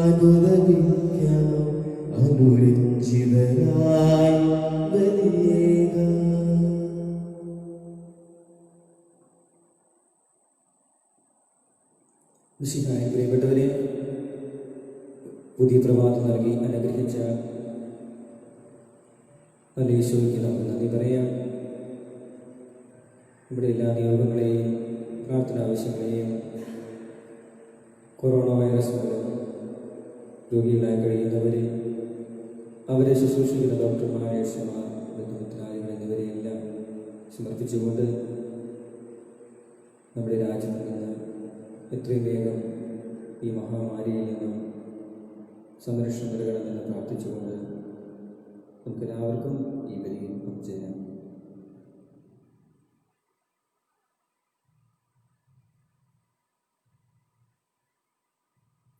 അനുദപിക്കാം അനുരഞ്ജിതരായി ബലിയേക. മിശിഹായ പ്രിയപ്പെട്ടവരെ, പുതിയ പ്രഭാതം നൽകി അനുഗ്രഹിച്ച നല്ല ഈശോയ്ക്ക് നമുക്ക് നന്ദി പറയാം. ഇവിടെ എല്ലാ നിയോഗങ്ങളെയും പ്രാർത്ഥന ആവശ്യങ്ങളെയും കൊറോണ വൈറസ് മൂലം രോഗികളായി കഴിയുന്നവരെ, അവരെ ശുശ്രൂഷിക്കുന്ന ഡോക്ടർമാർ, നഴ്സുമാർ, ബന്ധുമിത്രാദികൾ എന്നിവരെയെല്ലാം സമർപ്പിച്ചുകൊണ്ട് നമ്മുടെ രാജ്യത്ത് നിന്ന് എത്രയും വേഗം ഈ മഹാമാരിയിൽ നിന്നും സംരക്ഷണം നൽകണമെന്ന് പ്രാർത്ഥിച്ചുകൊണ്ട് നമുക്കെല്ലാവർക്കും ഈ ബലിയിൽ പങ്കുചേരാം.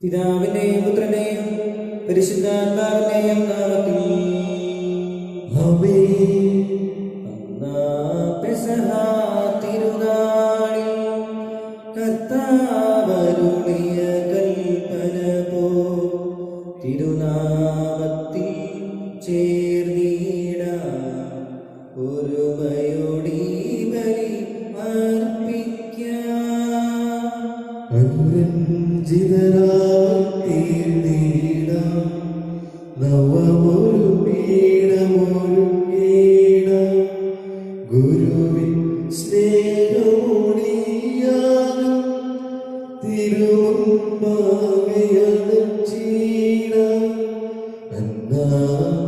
പിതാവിന്റെയും പുത്രന്റെയും പരിശുദ്ധാത്മാവിന്റെയും നാമത്തിൽ പെസഹ തിരുനാളിൽ കർത്താവരുളിയ കൽപ്പന പോ തിരുനാമത്തിൽ ചേർന്നിടാം ഒരുമയോടി ബലി അർപ്പിക്കാം. അനുരഞ്ജിതരായിത്തീർന്നിടാം നവമൊരു പീഠമൊരുക്കിടാം ഗുരുവിൻ സ്നേഹമൊഴിയാകും തിരുമുമ്പാകെയണച്ചിടാം.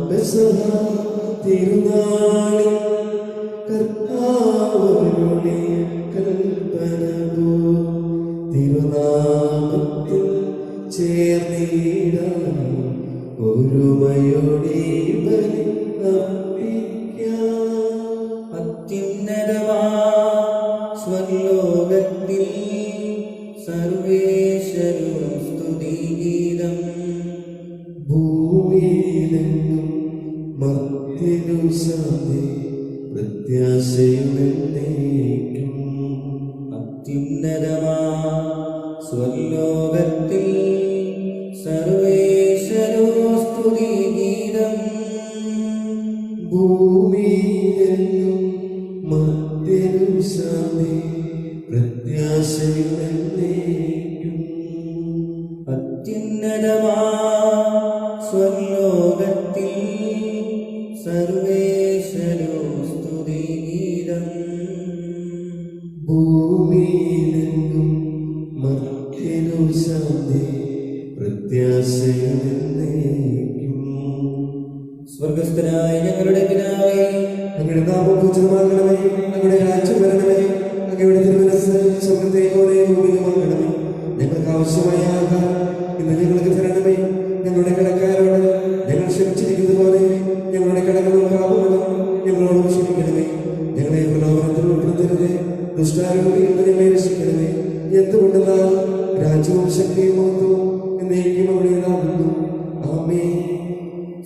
പെസഹ തിരുനാളിൽ കർത്താവരുളിയ കൽപ്പന പോ തിരുനാമത്തിൽ ചേർന്നിടാം ഒരുമയോടെ ബലി അർപ്പിക്കാം. അത്യുന്നതമാ സ്വർലോകത്തിൽ സർവേശ്വരും സ്തുതിഗീതം ഭൂമിയിലെങ്ങും മർത്യനു ശാന്തി പ്രത്യാശയുമെന്നേക്കും. അത്യുന്നതമാ സ്വർലോകത്തിൽ സർവേശ്വരോ സ്തുതിഗീതം ഭൂമിയിലെങ്ങും മർത്യനു ശാന്തി പ്രത്യാശയുമെന്നേക്കും. അത്യുന്നതമാ സ്വർലോകത്തിൽ സർവേശ്വരോ സ്തുതിഗീതം ഭൂമിയിലെങ്ങും മർത്യനു ശാന്തി പ്രത്യാശയുമെന്നേക്കും. സ്വർഗസ്ഥനായ ഞങ്ങളുടെ പിതാവേ, അങ്ങയുടെ നാമം പൂജിതമാകണമേ, അങ്ങയുടെ രാജ്യം വരണമേ, അങ്ങയുടെ തിരുമനസ്സ് സ്വർഗ്ഗത്തെ പോലെ ഭൂമിയിലുമാകണമേ. ഞങ്ങൾക്ക് ആവശ്യമായ ആഹാരം ഇന്ന് ഞങ്ങൾക്ക് തരണമേ. ഞങ്ങളുടെ കടക്കാരോട് ഞങ്ങൾ ക്ഷമിച്ചിരിക്കുന്നത് പോലെ ഞങ്ങളുടെ കടകളും പാപങ്ങളും ഞങ്ങളോട് ക്ഷമിക്കണമേ. ഞങ്ങളെ പ്രലോഭനത്തിൽ ഉൾപ്പെടുത്തരുതേ, ദുഷ്ടാരൂപിയിൽ നിന്ന് ഞങ്ങളെ രക്ഷിക്കണമേ. എന്തുകൊണ്ടെന്നാൽ രാജ്യവും ശക്തിയും മഹത്വവും എന്നേക്കും അവിടെയാകുന്നു. ആമേൻ.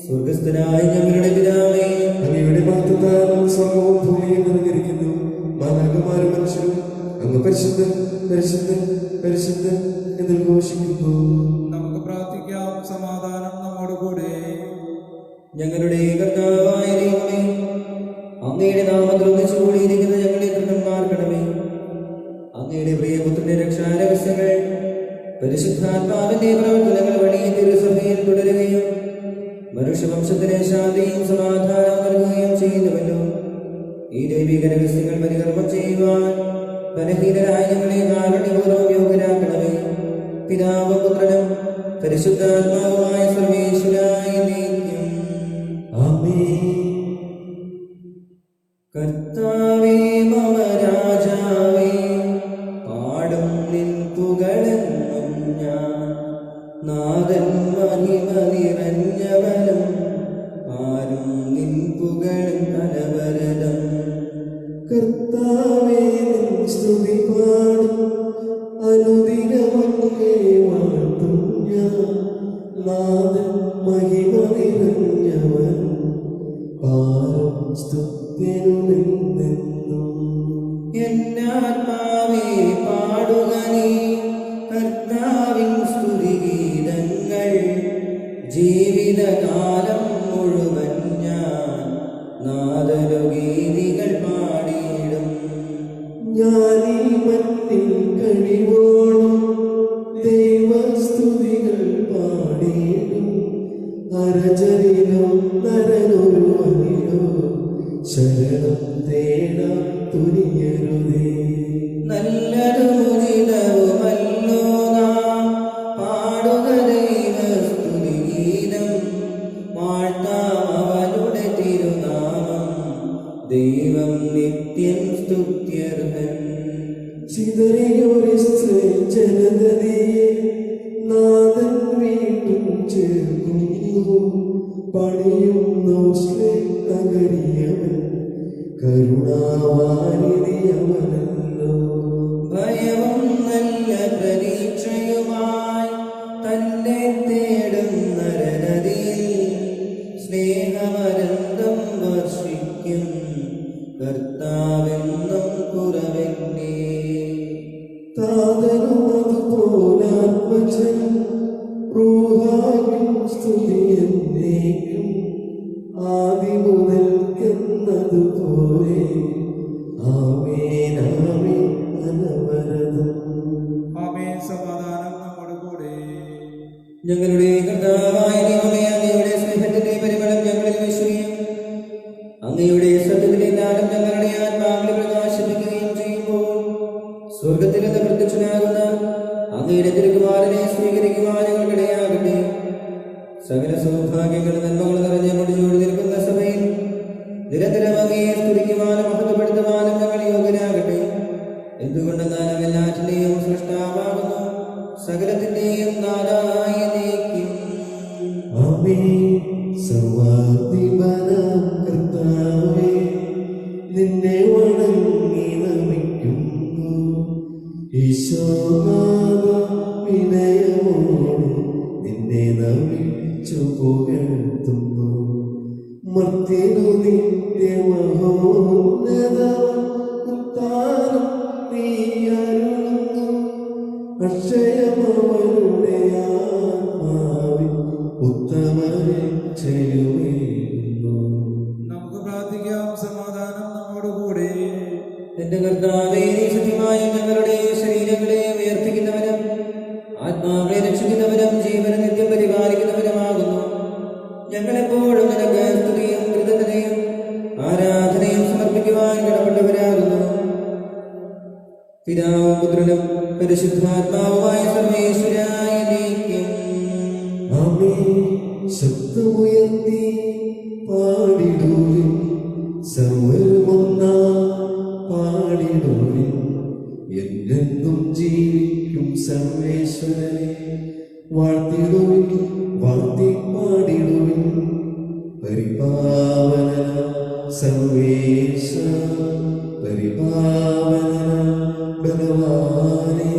സ്വർഗസ്ഥനായ ഞങ്ങളുടെ പിതാവേ, അങ്ങയുടെ മഹത്വത്താൽ സ്വർഗ്ഗവും ഭൂമിയും നിറഞ്ഞിരിക്കുന്നു. മാലാഖമാരും മനുഷ്യരും അങ്ങ് പരിശുദ്ധൻ പരിശുദ്ധൻ പരിശുദ്ധൻ എന്ന് ഘോഷിക്കുന്നു. നമുക്ക് പ്രാർത്ഥിക്കാം. സമാധാനം നമ്മോടുകൂടെ. ഞങ്ങളുടെ കർത്താവായ ദൈവമേ, അങ്ങയുടെ നാമത്തിൽ ഒന്നിച്ചു കൂടിയിരിക്കുന്ന ഞങ്ങളെ തൃക്കന്മാർക്കണമേ. അങ്ങയുടെ പ്രിയപുത്രന്റെ രക്ഷാരഹസ്യങ്ങൾ പരിശുദ്ധാത്മാവിന്റെ പ്രവർത്തനങ്ങൾ വഴി തിരുസഭയിൽ തുടരുകയും മനുഷ്യവംശത്തിന് ശാന്തിയും സമാധാനവും നൽകുകയും ചെയ്യുന്നുവല്ലോ. ഈ ദൈവിക രഹസ്യങ്ങൾ പരികർമ്മം ചെയ്യുവാൻ ബലഹീനരായ ഞങ്ങളെ കാരുണ്യപൂർവ്വം യോഗ്യരാക്കണമേ. പിതാവും പുത്രനും പരിശുദ്ധാത്മാവുമായ സർവേശ്വരായ നീക്കും. ആമേൻ. കർത്താവേ മമ രാജാവേ, പാടും നിൻ പുകഴെന്നും ഞാൻ. നാഥൻ മഹിമ നിറഞ്ഞവനും ആരും നിൻ പുകഴും അനവരതം. കർത്താവേ നിൻ സ്തുതി പാടും അനുദിനമങ്ങേ വാഴ്ത്തും ഞാൻ. നാഥൻ മഹിമ നിറഞ്ഞവൻ പാരം സ്തുത്യനുമെന്നെന്നും. എന്നാത്മാവേ പാടുക നീ കർത്താവിൻ സ്തുതിഗീതം. ജീവിതകാലം മുഴുവൻ ഞാൻ നാദനു ഗീതികൾ പാടിയിടും. ഞാനീ മണ്ണിൽ കഴിവോളം ദൈവസ്തുതികൾ പാടിയിടും. അരജനിലോ നരനൊരുവനിലോ ശരണം തേടാൻ തുനിയരുതേ. നല്ലതും ഉചിതവുമല്ലോ നാം പാടുക ദൈവസ്തുതിഗീതം. വാഴ്ത്താം അവനുടെ തിരുനാമം, ദൈവം നിത്യം സ്തുത്യർഹൻ. ചിതറിയൊരു ജനതയെ നാഥൻ വീണ്ടും ചേർക്കുന്നു. പണിയുന്നു നഗരിയവൻ കരുണാവാരിതിയവനല്ലോ. ഭയവും നല്ല പ്രതീക്ഷയുമായി തന്നെ തേടും നരനദിയിൽ സ്നേഹമരന്തം വർഷിക്കും കർത്താവെന്നും കുറവെന്നേ. താതനും അതുപോലാത്മജൻ റൂഹായും സ്തുതിയെന്നേക്കും. ആദി മുതൽക്കെന്നതുപോലെ ആമേൻ ആമേൻ അനവരതം. ആമേൻ. സമാധാനം നമ്മുടെ കൂടെ. ഞങ്ങളുടെ കർത്താവായ ദൈവമേ, അങ്ങയുടെ സ്നേഹത്തിന്റെ പരിമളം ഞങ്ങളിൽ വീശുകയും അങ്ങയുടെ സത്യത്തിന്റെ ജ്ഞാനം ഞങ്ങളുടെ ആത്മാവിൽ പ്രകാശിപ്പിക്കുകയും ചെയ്യുമ്പോൾ സ്വർഗത്തിൽ നിന്ന് പ്രത്യക്ഷനാകുന്ന അങ്ങയുടെ തിരുകുമാരനെ സ്വീകരിക്കുവാൻ ഞങ്ങൾക്കിടയാകട്ടെ. സകല സൗഭാഗ്യങ്ങളും നന്മകൾ നിറഞ്ഞ മുടിച്ചോടി നിൽക്കുന്ന സഭയിൽ നിരന്തരം അങ്ങയെ സ്തുതിക്കുവാനും മഹത്വപ്പെടുത്തുവാനും ഞങ്ങൾ യോഗ്യരാകട്ടെ. എന്തുകൊണ്ടെന്നാൽ അങ്ങ് എല്ലാറ്റിന്റെയും സൃഷ്ടാവാകുന്നു, സകലത്തിന്റെയും നാഥായ നീക്കും. ആമേൻ. സർവാധിപനാം കർത്താവേ, നിന്നെ വണങ്ങി നമിക്കുന്നു. ഈശോനാഥ, വിനയമോടെ നിന്നെ നമിച്ചു പുകഴ്ത്തുന്നു. മർത്യനു നിത്യമഹോന്നത ഉത്താനം നീ അരുളുന്നു. അക്ഷയമവരുടെ ആത്മാവിൽ ഉത്തമരെ ചെയ്യുന്നു. നമുക്ക് പ്രാർത്ഥിക്കാം. സമാധാനം നമ്മുടെ കൂടെ. എന്റെ കർത്താവേ, നീ സത്യമായും ഞങ്ങളുടെ ശരീരങ്ങളെ ഉയർപ്പിക്കുന്നവനും ആത്മാവിനെ രക്ഷിക്കുന്നവനും ജീവനെ നിത്യം പരിപാലിക്കുന്നവനുമാകുന്നു. ഞങ്ങളെപ്പോഴും നിനക്ക് സ്തുതിയും കൃതജ്ഞതയും ആരാധനയും സമർപ്പിക്കുവാൻ കടപ്പെട്ടവരാകുന്നു. പിതാവും പുത്രനും പരിശുദ്ധാത്മാവുമായ സർവേശ്വരായ നീക്കും. ആമേൻ. ശബ്ദമുയർത്തി പാടിടുവിൻ, സർവ്വരുമൊന്നാം പാടിടുവിൻ. എന്നെന്നും ജീവിക്കും സർവേശ്വരനെ വാഴ്ത്തിടുവിൻ, വാഴ്ത്തി പാടിടുവിൻ. പരിപാവന സർവേശ, പരിപാവന ബലവാനെ,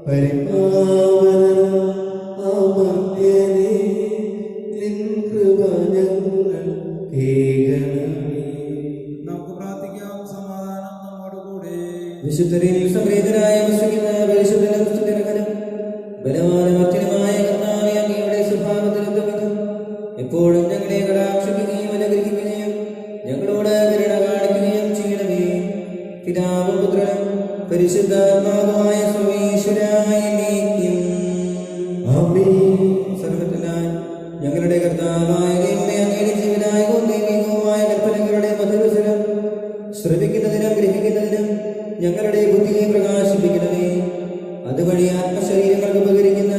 പരിപാവന അമർത്യനെ, നിൻ കൃപ ഞങ്ങൾ കേൾക്കണമേ. നമുക്ക് പ്രാർത്ഥിക്കാം. സമാധാനം നമ്മുടെ കൂടെ. വിശുദ്ധരിൽ സംപ്രീതനായ വസിക്കുന്ന പരിശുദ്ധനും സ്തുതിർഹനും ബലവാനും അത്യനുമായ കർത്താവേ, അങ്ങയുടെ സ്വഭാവത്തിനൊത്തവിധം എപ്പോഴും ഞങ്ങളെ കടാക്ഷിക്കുകയും അനുഗ്രഹിക്കുകയും ഞങ്ങളോട് കരുണ കാണിക്കുകയും ചെയ്യണമേ. പിതാവും പുത്രനും പരിശുദ്ധാത്മാവുമായ സർവേശ്വരായ നീക്കും. ആമേൻ. സർവ്വത്തിനായി ഞങ്ങളുടെ കർത്താവായ ദൈവമേ, അങ്ങയുടെ ജീവനായകവും ദൈവികവുമായ കൽപ്പനകളുടെ മധുരസ്വരം ശ്രവിക്കുന്നതിനും ഗ്രഹിക്കുന്നതിനും ഞങ്ങളുടെ ബുദ്ധിയെ പ്രകാശിപ്പിക്കണമേ. അതുവഴി ആത്മശരീരങ്ങൾക്ക് ഉപകരിക്കുന്ന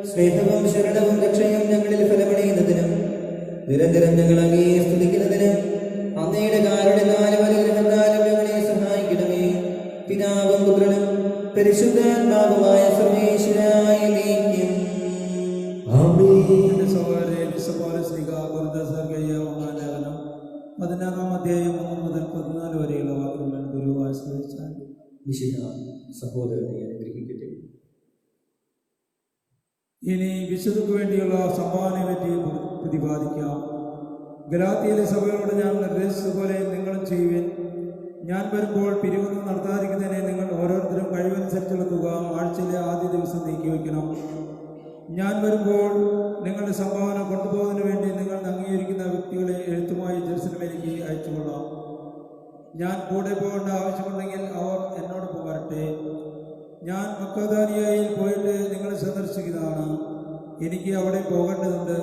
സ്നേഹവും ശരണവും രക്ഷയും ഞങ്ങളിൽ ഫലമണിയുന്നതിനും നിരന്തരം ഞങ്ങൾ അങ്ങയെ സ്തുതിക്കുന്നതിനും അങ്ങയുടെ കാരുണ്യത്താലും അനുഗ്രഹത്താലും ഞങ്ങളെ സഹായിക്കണമേ. പിതാവും പുത്രനും പരിശുദ്ധാത്മാവുമായ സർവേശ്വരായ നീക്കും. ആമേൻ. എന്റെ സഹോദരരെ, വിശ്വപാലശ്രീക ലേഖനം 16-ാം അധ്യായം 1 മുതൽ 14 വരെയുള്ള വാക്യങ്ങൾ ഗുരുവായി ശ്രമിച്ചാൽ വിശുദ്ധ സഹോദരനെ അനുഗ്രഹിക്കട്ടെ. ഇനി വിശുദ്ധക്ക് വേണ്ടിയുള്ള സംഭാവനയെ പറ്റി പ്രതിപാദിക്കാം. ഗലാത്യയിലെ സഭകളോട് ഞാൻ നിർദ്ദേശിച്ചതുപോലെ നിങ്ങളും ചെയ്യുവിൻ. ഞാൻ വരുമ്പോൾ പിരിവൊന്നും നടത്താതിരിക്കുന്നതിനെ നിങ്ങൾ ഓരോരുത്തരും കഴിവനുസരിച്ചുള്ള തുക ആഴ്ചയിലെ ആദ്യ ദിവസം നീക്കി വയ്ക്കണം. ഞാൻ വരുമ്പോൾ നിങ്ങളുടെ സംഭാവന കൊണ്ടുപോകുന്നതിന് വേണ്ടി നിങ്ങൾ അംഗീകരിക്കുന്ന വ്യക്തികളെ എഴുത്തുമായി ജെറുസലേമിലേക്ക് അയച്ചുകൊള്ളാം. ഞാൻ കൂടെ പോകേണ്ട ആവശ്യമുണ്ടെങ്കിൽ അവർ എന്നോടൊപ്പം വരട്ടെ. ഞാൻ മക്കദോനിയയിൽ പോയിട്ട് നിങ്ങളെ സന്ദർശിക്കുന്നതാണ്. എനിക്ക് അവിടെ പോകേണ്ടതുണ്ട്.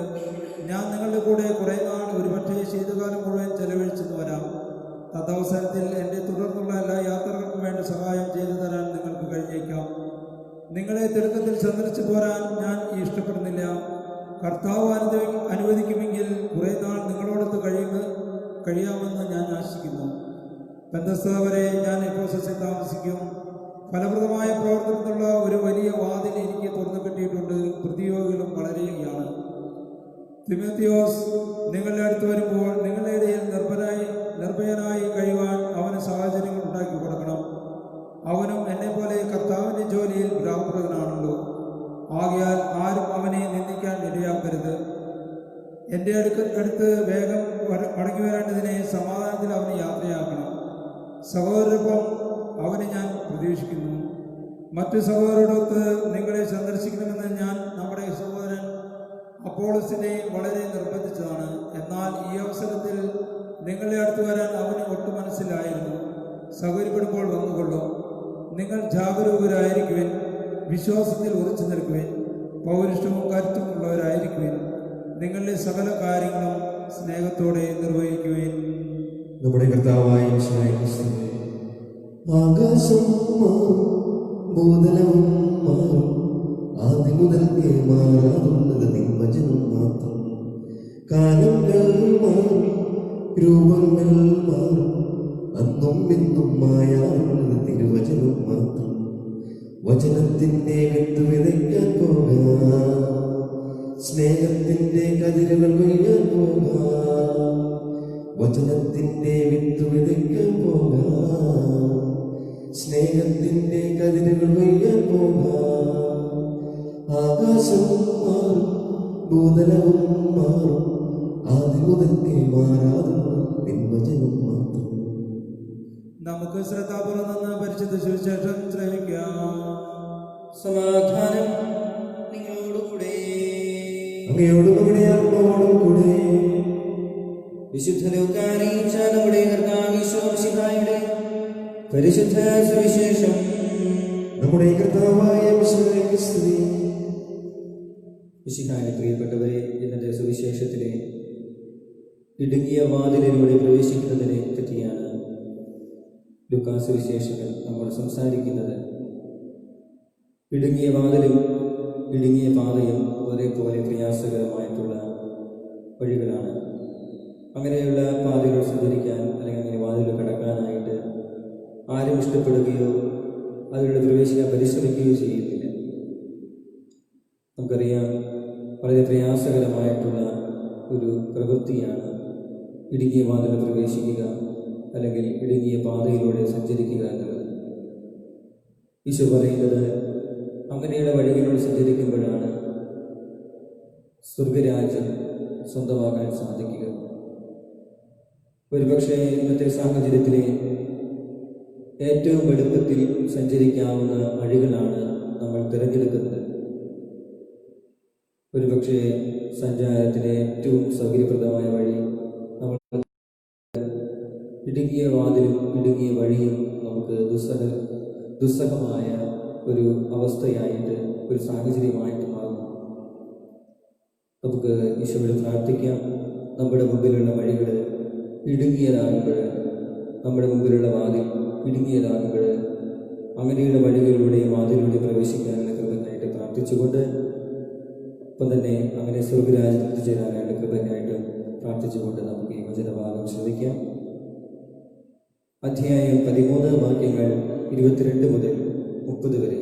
ഞാൻ നിങ്ങളുടെ കൂടെ കുറേ നാൾ ഒരുപക്ഷെ ശീതകാലം മുഴുവൻ ചെലവഴിച്ചെന്ന് വരാം. തദവസരത്തിൽ എൻ്റെ തുടർന്നുള്ള എല്ലാ യാത്രകൾക്കും വേണ്ട സഹായം ചെയ്തു തരാൻ നിങ്ങൾക്ക് കഴിഞ്ഞേക്കാം. നിങ്ങളെ തിടുക്കത്തിൽ സന്ദർശിച്ചു പോരാൻ ഞാൻ ഇഷ്ടപ്പെടുന്നില്ല. കർത്താവ് അനുവദിക്കുമെങ്കിൽ കുറേ നാൾ നിങ്ങളോടൊത്ത് കഴിയാമെന്ന് ഞാൻ ആശിക്കുന്നു. പെന്തസ്ത വരെ ഞാൻ എഫെസോസിൽ താമസിക്കും. ഫലപ്രദമായ പ്രവർത്തനത്തിനുള്ള ഒരു വലിയ വാതിൽ എനിക്ക് തുറന്നു കിട്ടിയിട്ടുണ്ട്. പ്രതിയോഗികളും വളരെയാണ്. തിമോത്തിയോസ് നിങ്ങളുടെ അടുത്ത് വരുമ്പോൾ നിങ്ങളുടെ ഇടയിൽ നിർഭയനായി കഴിയുവാൻ അവന് സാഹചര്യങ്ങൾ ഉണ്ടാക്കി കൊടുക്കണം. അവനും എന്നെപ്പോലെ കർത്താവിൻ്റെ ജോലിയിൽ വ്യാപൃതനാണല്ലോ. ആകയാൽ ആരും അവനെ നിന്ദിക്കാൻ ഇടയാക്കരുത്. എൻ്റെ അടുത്ത് വേഗം മടങ്ങി വരേണ്ടതിനെ സമാധാനത്തിൽ അവനെ യാത്രയാക്കണം. സഹോദരൊപ്പം അവനെ ഞാൻ പ്രതീക്ഷിക്കുന്നു. മറ്റു സഹോദരരോടൊത്ത് നിങ്ങളെ സന്ദർശിക്കണമെന്ന് ഞാൻ നമ്മുടെ സഹോദരൻ അപ്പോളോസിനെ വളരെ നിർബന്ധിച്ചതാണ്. എന്നാൽ ഈ അവസരത്തിൽ നിങ്ങളുടെ അടുത്ത് വരാൻ അവന് ഒട്ടും മനസ്സിലായിരുന്നു. സൗകര്യപ്പെടുമ്പോൾ വന്നുകൊള്ളും. നിങ്ങൾ ജാഗരൂകരായിരിക്കുവിൻ, വിശ്വാസത്തിൽ ഉറച്ചു നിൽക്കുവിൻ, പൗരുഷവും കരുത്തുമുള്ളവരായിരിക്കുവിൻ. നിങ്ങളുടെ സകല കാര്യങ്ങളും സ്നേഹത്തോടെ നിർവഹിക്കുവിൻ. നമ്മുടെ കർത്താവായ യേശുവേ ക്രിസ്തുവേ, ആകാശം മാറും, ഭൂതലവും മാറും, ആദ്യം മുതൽക്കേ മാറാതുള്ളത് നിൻ വചനം മാത്രം. കാലങ്ങൾ മാറും, രൂപങ്ങൾ മാറും, അന്നും ഇന്നും മായാറുള്ളത് തിരുവചനം മാത്രം. വചനത്തിൻ്റെ വിത്ത് വിതയ്ക്കാൻ പോകാം, സ്നേഹത്തിൻ്റെ കതിരുകൾ കൊയ്യാൻ പോകാം. വചനത്തിൻ്റെ വിത്ത് വിതയ്ക്കാൻ പോകാം, സ്നേഹത്തിൻ്റെ കതിരുകൾ കൊയ്യാൻ പോകാം. ആകാശം മാറും, ഭൂതലവും മാറും, ആദ്യം മുതൽക്കേ മാറാതുള്ള വചനം മാത്രം. നമുക്ക് ശ്രദ്ധാപൂർവം നിന്ന് പരിശുദ്ധ സുവിശേഷം ശ്രമിക്കാം. സമാധാനം നിങ്ങളോടുകൂടെ. അങ്ങയോടും നമ്മുടെ ആത്മാവോടും കൂടെ. വിശുദ്ധ ലൂക്കാ അറിയിച്ച നമ്മുടെ കർത്താവ് ഈശോ മിശിഹായുടെ പരിശുദ്ധ സുവിശേഷം. നമ്മുടെ കർത്താവായ യേശുവേ ക്രിസ്തുവേ. മിശിഹായുടെ പ്രിയപ്പെട്ടവരെ, ഇന്നത്തെ സുവിശേഷത്തിലെ ഇടുങ്ങിയ വാതിലിലൂടെ പ്രവേശിക്കുന്നതിനെ പറ്റിയാണ് ലൂക്കാ സുവിശേഷത്തിൽ നമ്മൾ സംസാരിക്കുന്നത്. ഇടുങ്ങിയ വാതിലും ഇടുങ്ങിയ പാതയും ഒരേപോലെ പ്രയാസകരമായിട്ടുള്ള വഴികളാണ്. അങ്ങനെയുള്ള പാതകൾ സഞ്ചരിക്കാൻ അല്ലെങ്കിൽ അങ്ങനെ വാതിൽ കടക്കാനായിട്ട് ആരും ഇഷ്ടപ്പെടുകയോ അതിലൂടെ പ്രവേശിക്കാൻ പരിശ്രമിക്കുകയോ ചെയ്യുന്നില്ല. നമുക്കറിയാം, വളരെ പ്രയാസകരമായിട്ടുള്ള ഒരു പ്രവൃത്തിയാണ് ഇടുങ്ങിയ വാതിൽ പ്രവേശിക്കുക അല്ലെങ്കിൽ ഇടുങ്ങിയ പാതയിലൂടെ സഞ്ചരിക്കുക എന്നുള്ളത്. ഈശോ പറയുന്നത് അങ്ങനെയുള്ള വഴികളിലൂടെ സഞ്ചരിക്കുമ്പോഴാണ് സ്വർഗരാജ്യം സ്വന്തമാക്കാൻ സാധിക്കുക. ഒരുപക്ഷെ ഇന്നത്തെ സാഹചര്യത്തിലെ ഏറ്റവും എളുപ്പത്തിൽ സഞ്ചരിക്കാവുന്ന വഴികളാണ് നമ്മൾ തിരഞ്ഞെടുക്കുന്നത്. ഒരുപക്ഷെ സഞ്ചാരത്തിന് ഏറ്റവും സൗകര്യപ്രദമായ വഴി നമ്മൾ ഇടുങ്ങിയ വാതിലും ഇടുങ്ങിയ വഴിയും നമുക്ക് ദുസ്സഹമായ ഒരു അവസ്ഥയായിട്ട്, ഒരു സാഹചര്യമായിട്ട് മാറും. നമുക്ക് ഈശോയോട് പ്രാർത്ഥിക്കാം. നമ്മുടെ മുമ്പിലുള്ള വഴികൾ ഇടുങ്ങിയതാകുമ്പോൾ, നമ്മുടെ മുമ്പിലുള്ള വാതിൽ ഇടുങ്ങിയതാകുമ്പോൾ അങ്ങനെയുള്ള വഴികളിലൂടെയും വാതിലൂടെ പ്രവേശിക്കാനുള്ള കൃപയ്ക്കായിട്ട് പ്രാർത്ഥിച്ചുകൊണ്ട്, ഒപ്പം തന്നെ അങ്ങനെ സ്വർഗരാജ്യത്തിൽ ചേരാനായിട്ട് കൃപയ്ക്കായിട്ട് പ്രാർത്ഥിച്ചുകൊണ്ട് നമുക്ക് ഈ വചനഭാഗം ശ്രദ്ധിക്കാം. അധ്യായം 13 വാക്യങ്ങൾ 22 മുതൽ 30 വരെ.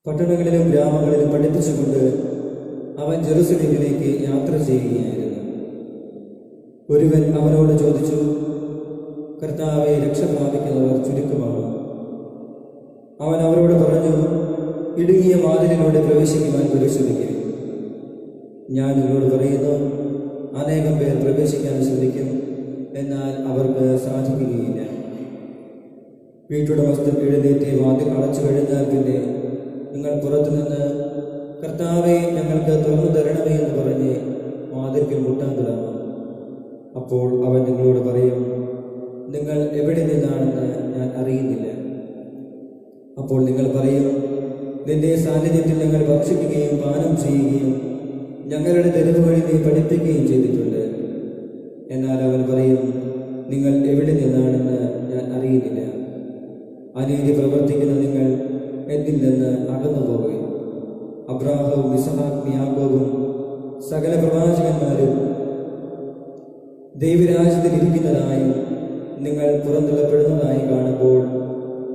പട്ടണങ്ങളിലും ഗ്രാമങ്ങളിലും പഠിപ്പിച്ചുകൊണ്ട് അവൻ ജെറുസലേമിലേക്ക് യാത്ര ചെയ്യുകയായിരുന്നു. ഒരുവൻ അവനോട് ചോദിച്ചു, കർത്താവെ, രക്ഷ പ്രാപിക്കുന്നവർ ചുരുക്കമാണ്. അവൻ അവരോട് പറഞ്ഞു, ഇടുങ്ങിയ വാതിലിലൂടെ പ്രവേശിക്കുവാൻ പരിശ്രമിക്കുക. ഞാൻ നിങ്ങളോട് പറയുന്നു, അനേകം പേർ പ്രവേശിക്കാൻ ശ്രമിക്കും, എന്നാൽ അവർക്ക് സാധിക്കുകയില്ല. വീട്ടുടമസ്ഥൻ എഴുന്നേറ്റ് വാതിൽ അടച്ചു കഴിഞ്ഞാൽ പിന്നെ നിങ്ങൾ പുറത്തുനിന്ന് കർത്താവെ ഞങ്ങൾക്ക് തുറന്നു തരണമേ എന്ന് പറഞ്ഞ് വാതിൽക്കൽ മുട്ടാൻ തുടങ്ങും. അപ്പോൾ അവൻ നിങ്ങളോട് പറയും, നിങ്ങൾ എവിടെ നിന്നാണെന്ന് ഞാൻ അറിയുന്നില്ല. അപ്പോൾ നിങ്ങൾ പറയും, നിന്റെ സാന്നിധ്യത്തിൽ ഞങ്ങൾ ഭക്ഷിക്കുകയും പാനം ചെയ്യുകയും ഞങ്ങളുടെ തെരുവുകളിൽ നീ പഠിപ്പിക്കുകയും ചെയ്തിട്ടുണ്ട്. എന്നാൽ അവൻ പറയും, നിങ്ങൾ എവിടെ നിന്നാണെന്ന് ഞാൻ അറിയുന്നില്ല. അനീതി പ്രവർത്തിക്കുന്ന നിങ്ങൾ എന്നിൽ നിന്ന് അകന്നു പോകുകയും അബ്രാഹവും ഇസഹാക്കും യാക്കോബും സകല പ്രവാചകന്മാരും ദൈവരാജ്യത്തിൽ ഇരിക്കുന്നതായും നിങ്ങൾ പുറന്തള്ളപ്പെടുന്നതായി കാണുമ്പോൾ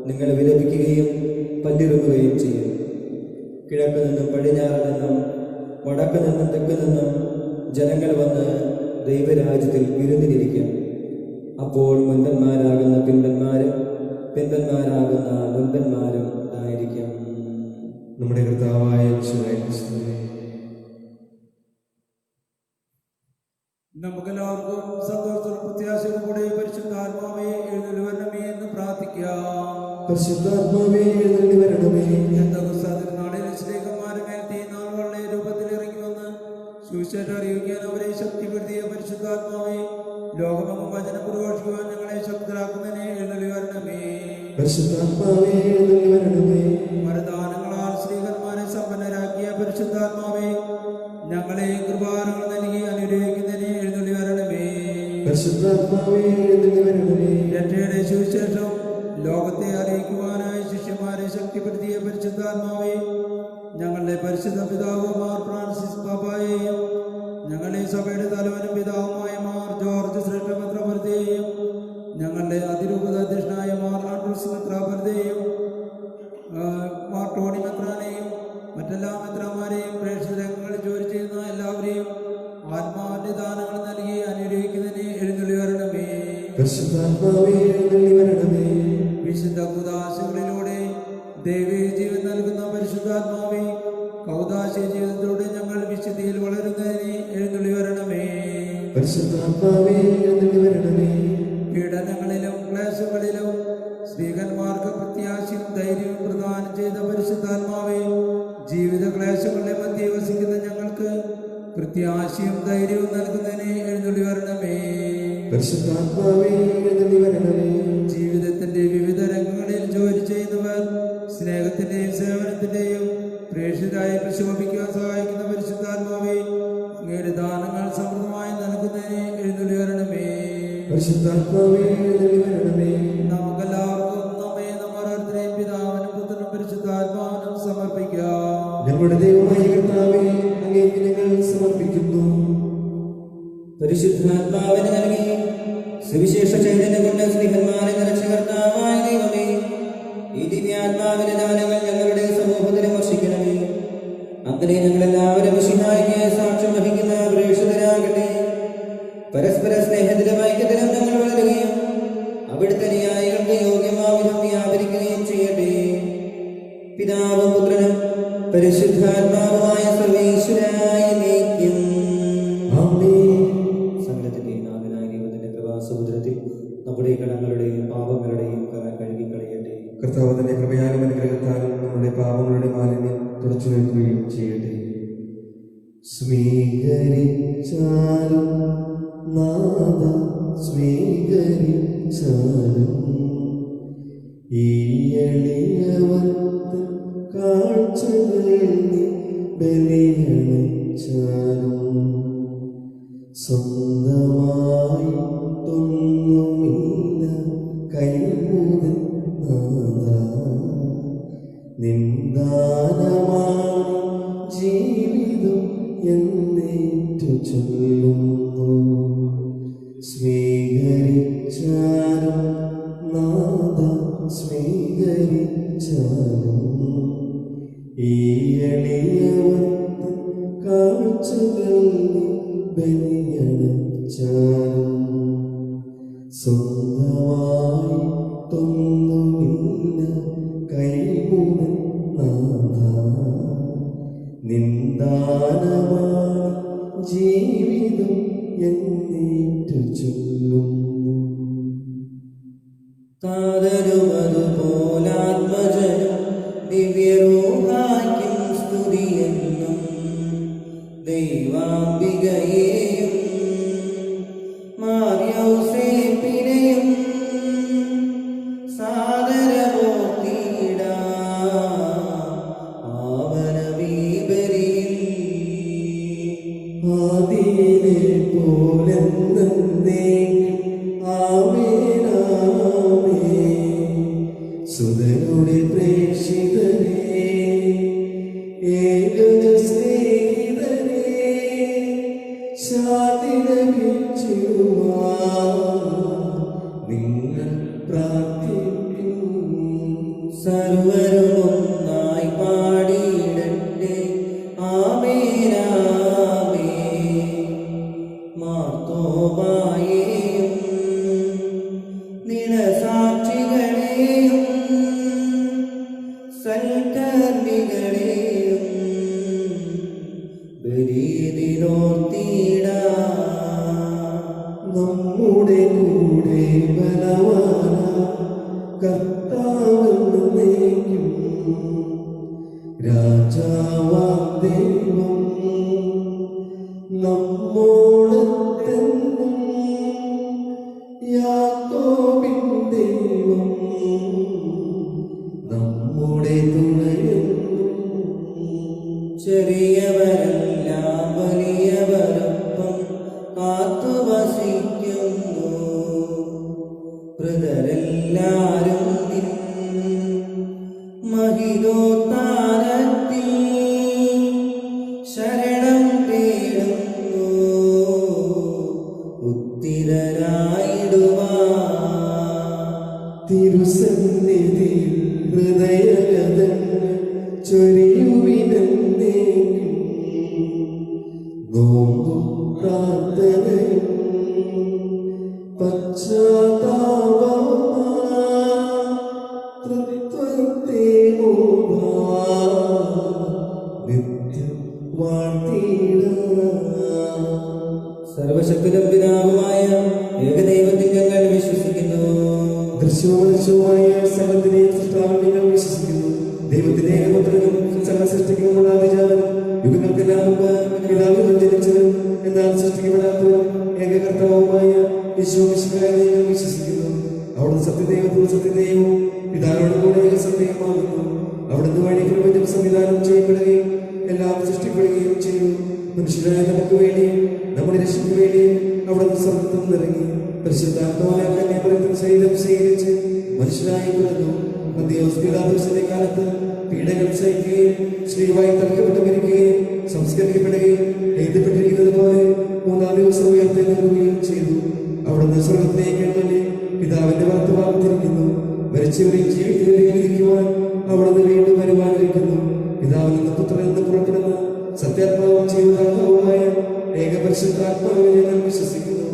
നിങ്ങൾ വിലപിക്കുകയും പല്ലിറുക്കുകയും ചെയ്യും. കിഴക്ക് നിന്നും പടിഞ്ഞാറ് നിന്നും വടക്ക് നിന്നും തെക്ക് നിന്നും ജനങ്ങൾ വന്ന് ദൈവരാജ്യത്തിൽ വിരുന്നിലിരിക്കും. അപ്പോൾ മുൻപന്മാരാകുന്ന പിൻപന്മാരും പിൻപന്മാരാകുന്ന മുൻപന്മാരും ഉണ്ടായിരിക്കും. നമ്മുടെ കർത്താവായ യേശുവേ ക്രിസ്തുവേ, നമുക്കെല്ലാവർക്കും സന്തോഷത്തോടും പ്രത്യാശയോടും കൂടെ പരിശുദ്ധാത്മാവേ എഴുന്നള്ളി വരണമേ എന്ന് പ്രാർത്ഥിക്കാം. പരിശുദ്ധാത്മാവേ എഴുന്നള്ളി വരണമേ. നാളിൽ സ്നേഹന്മാരെ മേൽ തീനാളുകളുടെ രൂപത്തിൽ ഇറങ്ങി വന്ന് സുവിശേഷം അറിയിക്കാൻ അവരെ ശക്തിപ്പെടുത്തിയ പരിശുദ്ധാത്മാവേ, ലോകമെങ്ങും വചനം പ്രഘോഷിക്കുവാൻ ഞങ്ങളെ ശക്തരാക്കുന്നതിനെ എഴുന്നള്ളി വരണമേ. പരിശുദ്ധാത്മാവേ എഴുന്നള്ളി വരണമേ. വരദാനങ്ങളാൽ സ്ത്രീകന്മാരെ സമ്പന്നരാക്കിയ പരിശുദ്ധാത്മാവേ, ഞങ്ങളെ കൃപാരങ്ങൾ നൽകി അനുഗ്രഹിക്കുന്നതിനെ എഴുന്നള്ളി വരണമേ. പരിശുദ്ധാത്മാവേ എഴുന്നള്ളി വരണമേ. രക്ഷയുടെ സുവിശേഷം ലോകത്തെ അറിയിക്കുവാനായി ശിഷ്യന്മാരെ ശക്തിപ്പെടുത്തിയ പരിശുദ്ധാത്മാവേ, ഞങ്ങളുടെ പരിശുദ്ധ പിതാവ് മാർ ഫ്രാൻസിസ് പാപ്പായെയും ഞങ്ങളുടെ സഭയുടെ തലവനും പിതാവുമായ മാർ ജോർജ് ശ്രേഷ്ഠ മെത്രാപ്പൊലീത്തയെയും ഞങ്ങളുടെ അതിരൂപത അധ്യക്ഷനായ മാർ ആൻഡ്രൂസ് മെത്രാപ്പൊലീത്തയെയും മാർ ടോണി മെത്രാനെയും മറ്റെല്ലാ മെത്രാന്മാരെയും പ്രേക്ഷിതങ്ങളിൽ ജോലി ചെയ്യുന്ന എല്ലാവരെയും ആത്മാവിന്റെ ദാനങ്ങൾ നൽകി അനുഗ്രഹിക്കുന്നതിനെ എഴുന്നള്ളി വരണമേ. പരിശുദ്ധാത്മാവേ എഴുന്നള്ളി വരണമേ. വിശുദ്ധ കൂദാശകളിലൂടെ ദൈവീക ജീവൻ നൽകുന്ന പരിശുദ്ധാത്മാവേ, കൗദാശ ജീവിതത്തിലൂടെ ഞങ്ങൾ വിശുദ്ധിയിൽ വളരുന്നതിന് എഴുന്നള്ളി വരണമേ. പരിശുദ്ധാത്മാവേ എഴുന്നള്ളി വരണമേ. പീഡനങ്ങളിലും ക്ലേശങ്ങളിലും സ്ത്രീകന്മാർക്ക് പ്രത്യാശയും ധൈര്യവും പ്രദാനം ചെയ്ത പരിശുദ്ധാത്മാവേ, ജീവിത ക്ലേശങ്ങളുടെ മധ്യേ വസിക്കുന്ന ഞങ്ങൾക്ക് പ്രത്യാശയും ധൈര്യവും നൽകുന്നതിന് എഴുന്നള്ളി വരണമേ. പരിശുദ്ധാത്മാവേ എഴുന്നള്ളി വരണമേ. ജീവിതത്തിന്റെ വിവിധ രംഗങ്ങളിൽ ജോലി ചെയ്യുന്നവർ സ്നേഹത്തിന്റെയും സേവനത്തിന്റെയും പ്രേക്ഷിതരായി പ്രശോഭിക്കാൻ സഹായിക്കുന്ന പരിശുദ്ധാത്മാവേ, അങ്ങയുടെ ദാനങ്ങൾ സമൃദ്ധമായി നൽകുന്നതിന് എഴുന്നള്ളി വരണമേ. പരിശുദ്ധാത്മാവേ എഴുന്നള്ളി വരണമേ. നമുക്കെല്ലാവർക്കും നമ്മെ നമ്മോരോരുത്തരെയും പിതാവിനും പുത്രനും പരിശുദ്ധാത്മാവിനും സമർപ്പിക്കാം. ഞങ്ങളുടെ ദൈവമായ കർത്താവേ, അങ്ങേക്ക് ഞങ്ങൾ സമർപ്പിക്കുന്നു. പരിശുദ്ധാത്മാവിനെ നൽകി സുവിശേഷ ചൈതന്യം കൊണ്ട് സ്ത്രീഹന്മാരെ നിറച്ച കർത്താവായ ദൈവമേ, ഈ ദിവ്യാത്മാവിന്റെ ദാനങ്ങൾ ഞങ്ങളുടെ സമൂഹത്തിലും വർഷിക്കണമേ. അങ്ങനെ ഞങ്ങളെല്ലാവരും മിശിഹായ്ക്ക് സാക്ഷ്യം വഹിക്കുന്ന പ്രേക്ഷിതരാകട്ടെ. പരസ്പര സ്നേഹത്തിലും ഐക്യത്തിലും ഞങ്ങൾ വളരുകയും അവിടുത്തെ ന്യായികൾക്ക് യോഗ്യമാവിധം വ്യാപരിക്കുകയും ചെയ്യട്ടെ. പിതാവും പുത്രനും പരിശുദ്ധാത്മാവുമായ സർവ്വേശ്വരായ നീക്കും. സകലത്തിന്റെ നാഥനായ ദൈവത്തിന്റെ കൃപാസമുദ്രത്തിൽ നമ്മുടെ കടങ്ങളുടെയും പാപങ്ങളുടെയും കറ കഴുകിക്കളയട്ടെ. കർത്താവ് തന്റെ കൃപയാലും അനുഗ്രഹത്താലും നമ്മുടെ പാപങ്ങളുടെ മാലിന്യം തുടച്ചു നിൽക്കുകയും ചെയ്യട്ടെ. സ്വീകരിച്ചാലും നാഥ സ്വീകരിച്ചാലും ഈ എളിയവർക്ക് കാഴ്ചകളിൽ ബലിയണച്ചാലും സ്വന്തമായി തൊന്നുമില്ല കൈമുതൽ നാഥ നിന്ദാനമാണ് ജീവിതം എന്നേറ്റു ചൊല്ലുന്നു. സ്വീകരിച്ചാലും നാഥ സ്വീകരിച്ചാലും ഈ എളിയവർക്ക് കാഴ്ചകളിൽ ബലിയണച്ചാലും സ്വന്തമായി തൊന്നുമില്ല കൈമുതൽ നാഥ നിന്ദാനമാണ് ജീവിതം എന്നേറ്റു ചൊല്ലുന്നു. താതരുമതുപോലാത്മജനും ദിവ്യരൂഹാ സകലർമ്മികളെയും ബലിയിലോർത്തിടാ. നമ്മുടെ കൂടെ ബലവാന കർത്താവെന്നേക്കും രാജാവാം ദൈവം നമ്മോടൊത്തെന്നും യാക്കോബിൻ ദൈവം നമ്മുടെ തുണയെന്നും. ചെറിയവരെല്ലാം വലിയവരൊപ്പം കാത്തുവസിക്കുന്നു. മൃതരെല്ലാരും നിൻ മഹിതോത്താരത്തിൽ ശരണം തേടുന്നു. ഉത്തിരരായിടുവാൻ തിരുസന്നിധിയിൽ ഹൃദയഗതങ്ങൾ ചൊരിയുവിനെന്നേക്കും നോമ്പും പ്രാർത്ഥനയും തൃത്വത്തെ നിത്യം വാഴ്ത്തിയിടാം. സർവശക്തനും പിതാവുമായ ഏകദൈവത്തിൽ ഞങ്ങൾ വിശ്വസിക്കുന്നു. ദൃശ്യവുമായ സകലത്തിനെയും സൃഷ്ടാവിൽ നിങ്ങൾ വിശ്വസിക്കുന്നു. ദൈവത്തിന്റെ ഏകപുത്രനും സകല സൃഷ്ടിക്കുമുള്ള ആദിജാതനും യുഗങ്ങൾക്കെല്ലാം മുമ്പ് പിതാവിൽ ജനിച്ചവനും എന്നാൽ സൃഷ്ടിക്കപ്പെടാത്തവനും ഏകകർത്താവുമായ യേശുമിശിഹായെ നിങ്ങൾ വിശ്വസിക്കുന്നു. അവിടുന്ന് സത്യദൈവവും സത്യദൈവവും പിതാവിനോട് കൂടെ ഏകസത്യമാകുന്നു. അവിടുന്ന് വഴി പ്രപഞ്ചം സംവിധാനം ചെയ്യപ്പെടുകയും എല്ലാം സൃഷ്ടിപ്പെടുകയും ചെയ്തു. മനുഷ്യരായ നമുക്ക് വേണ്ടിയും നമ്മുടെ രക്ഷയ്ക്ക് വേണ്ടിയും അവിടുന്ന് സ്വർഗ്ഗത്തിൽ നിന്നിറങ്ങി പരിശുദ്ധാത്മാവായ കന്യാമറിയത്തിന് ശരീരം സ്വീകരിച്ച് മനുഷ്യനായി പിറന്നു. പന്തിയോസ് പീലാത്തോസിന്റെ കാലത്ത് പീഡകൾ സഹിക്കുകയും ശ്രീവായി തറക്കപ്പെട്ട് മരിക്കുകയും സംസ്കരിക്കപ്പെടുകയും എഴുതപ്പെട്ടിരിക്കുന്നത് പോലെ മൂന്നാം ദിവസം ഉയർത്തെഴുന്നേൽക്കുകയും ചെയ്തു. അവിടുന്ന് സ്വർഗ്ഗത്തിലേക്ക് എഴുന്നള്ളി പിതാവിന്റെ വലത്തുഭാഗത്തിരിക്കുന്നു. മരിച്ചവരെയും ജീവിക്കുന്നവരെയും വിധിക്കുവാൻ അവിടുന്ന് വീണ്ടും വരുവാനിരിക്കുന്നു. പിതാവിൽ നിന്ന് പുത്രനിൽ നിന്ന് പുറപ്പെടുന്ന സത്യാത്മാവും ജീവദാതാവുമായ ഏകപരിശുദ്ധാത്മാവിനെ ഞങ്ങൾ വിശ്വസിക്കുന്നു.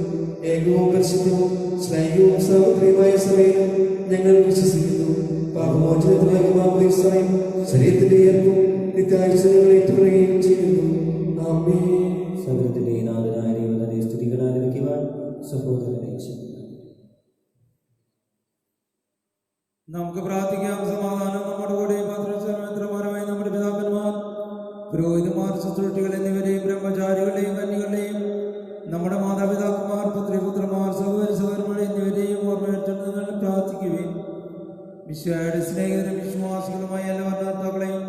ഏകവും പരിശുദ്ധവും സ്നേഹവും സാർവത്രികമായ സഭയിലും ഞങ്ങൾ വിശ്വസിക്കുന്നു. പാപമോചനത്തിനായി മാമോദീസായും ശരീരത്തിന്റെ ഉയർപ്പും നിത്യായുസ്സ് ഞങ്ങൾ ഏറ്റുപറയുകയും ചെയ്യുന്നു. ആമേൻ. സകലത്തിന്റെ നാഥനായ ദൈവത്തിന്റെ സ്തുതികൾ ആലപിക്കുവാൻ സഹോദരനെ ക്ഷണിക്കുന്നു. നമുക്ക് പ്രാർത്ഥിക്കാം. സമാധാനം നമ്മുടെ കൂടെ പത്രമായി നമ്മുടെ പിതാക്കന്മാർ, പുരോഹിതന്മാർ, ശുശ്രൂഷികൾ എന്നിവരെയും ബ്രഹ്മചാരികളെയും കന്യകളെയും നമ്മുടെ മാതാപിതാക്കന്മാർ, പുത്രിപുത്രന്മാർ, സഹോദരി സഹോദരന്മാർ എന്നിവരെയും ഓർമ്മയെടുത്ത് പ്രാർത്ഥിക്കുകയും വിശ്വയുടെ സ്നേഹിതരും വിശ്വാസികളുമായ എല്ലാ ഭർത്താക്കളെയും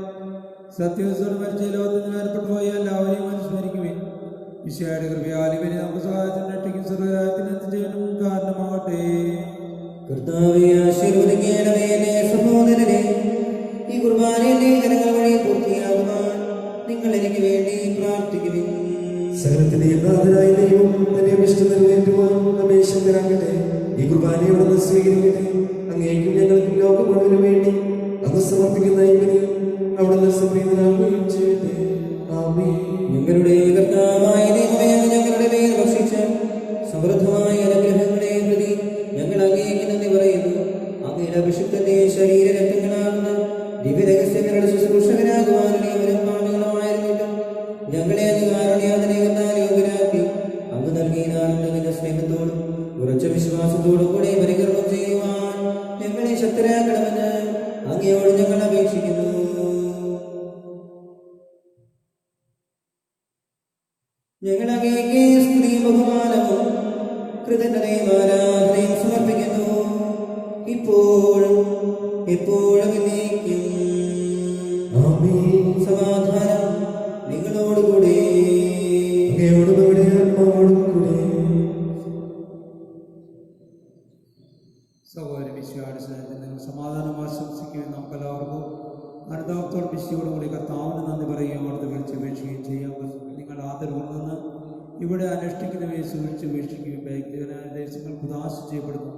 സത്യവിശ്വരം മരിച്ച ലോകത്തിൽ നിന്ന് ഏർപ്പെട്ടു പോയ എല്ലാവരെയും അനുസ്മരിക്കുകയും വിശ്വയുടെ കൃപയാൽ ഇവരെ നമുക്ക് സഹായത്തിന് രക്ഷിക്കും സർവ്വരാജ്യത്തിന് എത്തിച്ചേരും കാരണമാകട്ടെ. കർത്താവേ, ആശീർവദിക്കണമേ എന്നെ സഹോദരനെ. ഈ കുർബാനയുടെ കരങ്ങൾ വഴി പൂർത്തിയാകുവാൻ നിങ്ങൾ എനിക്ക് വേണ്ടി പ്രാർത്ഥിക്കുവിൻ. സകലത്തിന്റെയും നാഥനായ ദൈവം തന്റെ അഭിഷ്ടം നിറവേറ്റുവാൻ നമ്മെ ശക്തരാക്കട്ടെ. ഈ കുർബാനയോടൊന്ന് സ്വീകരിക്കട്ടെ. അങ്ങേക്കും ഞങ്ങൾക്കും ലോകം മുഴുവനും വേണ്ടി അങ്ങ് സമർപ്പിക്കുന്ന ഇവനെ അവിടുന്ന് സംപ്രീതനാകുകയും ചെയ്യട്ടെ. ആമേൻ. ഞങ്ങളുടെ കർത്താവായ ദൈവമേ, ഞങ്ങളുടെ മേൽ ഭക്ഷിച്ച സമൃദ്ധമായ അനുഗ്രഹങ്ങളെ പ്രതി ഞങ്ങൾ അങ്ങേക്ക് നന്ദി പറയുന്നു. അങ്ങയുടെ അഭിഷിക്തന്റെ ശരീര രക്തങ്ങളാകുന്ന ദിവ്യരഹസ്യങ്ങളുടെ ശുശ്രൂഷകരാകുവാനും ഇവരും പാപികളുമായിരുന്നിട്ടും ഞങ്ങളെ അങ്ങ് കാരുണ്യാതനേകത്താൽ യോഗ്യരാക്കി അങ്ങ് നൽകിയ ആനന്ദത്തിന്റെ സ്നേഹത്തോടും ഉറച്ച വിശ്വാസത്തോടും കൂടെ പരികർമ്മം ചെയ്യുവാൻ ഞങ്ങളെ ശക്തരാക്കണമെന്ന് അങ്ങയോട് ഞങ്ങൾ അപേക്ഷിക്കുന്നു. ഞങ്ങൾ അങ്ങേക്ക് സ്തുതിയും ബഹുമാനവും കൃതജ്ഞതയും ആരാധനയും സമർപ്പിക്കുന്നു, ഇപ്പോഴും എപ്പോഴും എന്നേക്കും. ആമേൻ. സമാധാനം നിങ്ങളോടുകൂടെ. അങ്ങയോടും അങ്ങയുടെ ആത്മാവോടും കൂടെ. സഹോദരി വിശ്വയുടെ സ്നേഹത്തിൽ നിങ്ങൾ സമാധാനം ആശംസിക്കുകയും നമുക്കെല്ലാവർക്കും അനുതാപത്തോട് വിശ്വയോടുകൂടി കർത്താവിന് നന്ദി പറയുകയും അവിടുത്തെ വിളിച്ച് വീക്ഷിക്കുകയും ചെയ്യാം. നിങ്ങൾ ആദരവിൽ നിന്ന് ഇവിടെ അനുഷ്ഠിക്കുന്നവയെ സൂക്ഷിച്ച് വീക്ഷിക്കുകയും വ്യക്തിപരമായ ദേശങ്ങൾക്ക് ഉദാശ ചെയ്യപ്പെടുന്നു.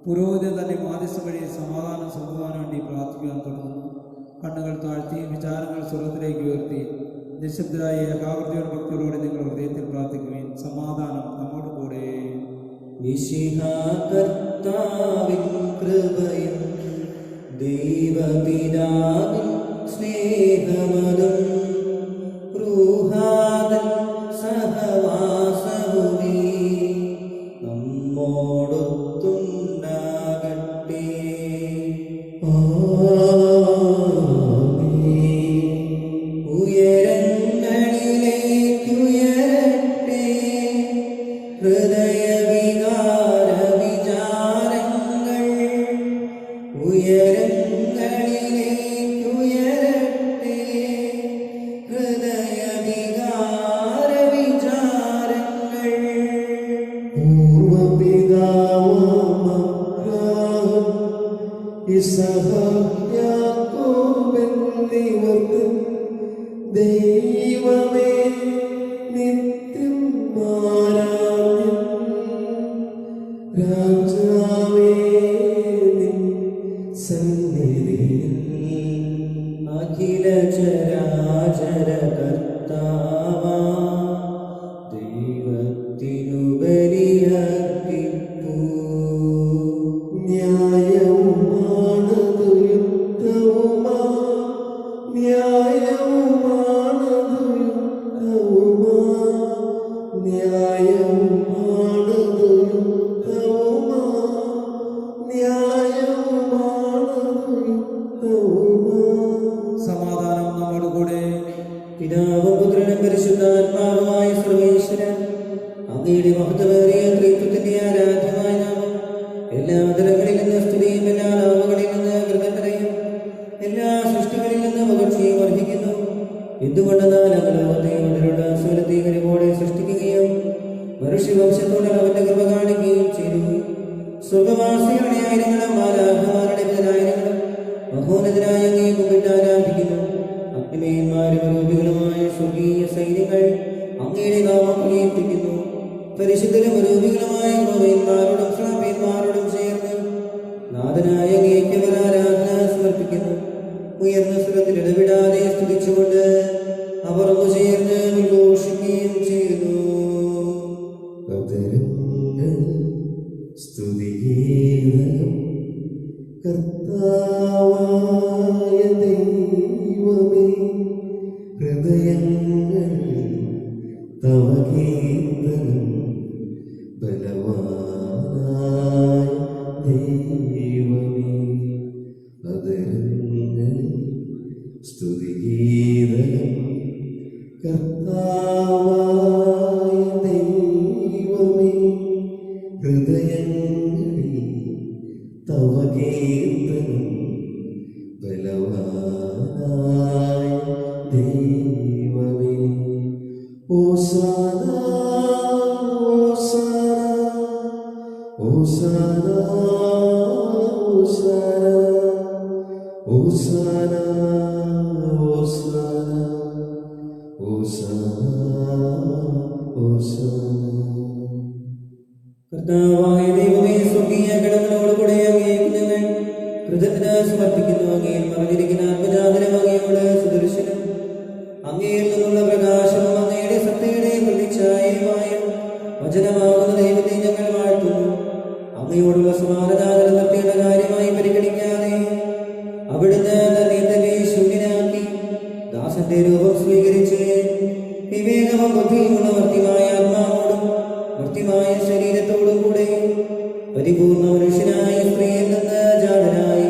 പുരോഹിതൻ തന്നെ മാധ്യസ്ഥം വഴി സമാധാനം സംഭവാൻ വേണ്ടി പ്രാർത്ഥിക്കാൻ തുടങ്ങുന്നു. കണ്ണുകൾ താഴ്ത്തി വിചാരങ്ങൾ സ്വർഗത്തിലേക്ക് ഉയർത്തി നിശബ്ദരായ ഏകാഗ്രതയോടെ ഭക്തിയോടെ നിങ്ങൾ ഹൃദയത്തിൽ പ്രാർത്ഥിക്കുകയും സമാധാനം നമ്മോട് കൂടെ. കർത്താവിൻ കൃപയും ദൈവപിതാവിൻ ദൈവമേ നിത്യം ആരാധ്യം രാജാവേ നിൻ സന്നിധിയിൽ അഖില ചരാചര കർത്താവാ ദൈവത്തിനു ബലിയർപ്പിപ്പൂ. ന്യായവുമാണതു യുക്തവുമാ ന്യായവുമാണതു യുക്തവുമാ ന്യായവുമാണതു യുക്തവുമാ ന്യായവുമാണതു യുക്തവുമാ. സമാധാനം നമ്മോടുകൂടെ. പിതാവും പുത്രനും പരിശുദ്ധാത്മാവുമായ സർവേശ്വരൻ അങ്ങയുടെ മഹത്വമേറിയ ത്രിത്വത്തിന്റെ ആരാധ്യമായ നാമം എല്ലാ തലങ്ങളിൽ നിന്ന് സ്തുതിയും എല്ലാ നാവുകളിൽ നിന്ന് കൃതജ്ഞതയും എല്ലാ സൃഷ്ടികളിൽ നിന്ന് പകർച്ചയും വർദ്ധിക്കുന്നു. എന്തുകൊണ്ടെന്നാൽ അങ്ങ് ലോകത്തെയും അതിലുള്ള സ്വലത്തെയും കഴിവോടെ സൃഷ്ടിക്കുകയും മനുഷ്യവംശത്തോട് അവന്റെ കൃപ കാണിക്കുകയും ചെയ്തു. സ്വർഗവാസികളുടെ ആയിരങ്ങളും മാലാഖമാരുടെ പതിനായിരങ്ങളും മഹോന്നതനായ അങ്ങേ മുമ്പിട്ട് ആരാധിക്കുന്നു. അഗ്നിമയന്മാരും രൂപികളുമായ സ്വർഗീയ സൈന്യങ്ങൾ അങ്ങയുടെ നാമം പ്രകീർത്തിക്കുന്നു. പരിശുദ്ധരും രൂപികളുമായ ഗോവന്മാരോടും ശ്രാപ്യന്മാരോടും ചേർന്ന് നാഥനായ അങ്ങേക്ക് അവർ ആരാധന സമർപ്പിക്കുന്നു. ഉയർന്ന സ്വരത്തിൽ ഇടപെടാതെ സ്തുതിച്ചുകൊണ്ട് അവർ ഒന്നു ചേർന്ന് ഉദ്ഘോഷിക്കുകയും ചെയ്യുന്നു. പതരങ്ങൾ സ്തുതിഗീതം കർത്താവായ ദൈവമേ ഹൃദയങ്ങൾ തവ കീർത്തനം ബലവാനായ ദൈവമേ പതരങ്ങൾ സ്തുതിഗീതം കർത്താവായ ദൈവമേ ഹൃദയങ്ങളിൽ തവ കീർത്തനം ബലവാനായ ദൈവമേ. ഓശാന ഓശാന ഓശാന ഓശാന ഓശാന ഓശാന ഓശാന. കർത്താവായ ദൈവമേ, സ്വർഗീയ ഗണങ്ങളോടുകൂടെ അങ്ങേക്ക് ഞങ്ങൾ കൃതജ്ഞത സമർപ്പിക്കുന്നു. അങ്ങയിൽ മറഞ്ഞിരിക്കുന്ന ആത്മജാതനം അങ്ങയോട് സുദർശനം, അങ്ങയിൽ നിന്നുള്ള പ്രകാശവും അങ്ങയുടെ സത്തയുടെ പ്രതിച്ഛായയുമായ വചനമാകുന്ന ദൈവത്തെ ഞങ്ങൾ വാഴ്ത്തുന്നു. അങ്ങയോടുള്ള സമാനത നിർത്തേണ്ട കാര്യമായി പരിഗണിക്കാതെ അവിടുന്ന് തന്നെ ശൂന്യനാക്കി ദാസന്റെ രൂപം സ്വീകരിച്ച് വിവേകവും ബുദ്ധിയുമുള്ള വർത്തിമായ ആത്മാവോടും വർത്തിമായ ശരീരത്തോടും കൂടെ പരിപൂർണ മനുഷ്യനായ സ്ത്രീയിൽ നിന്ന് ജാതനായി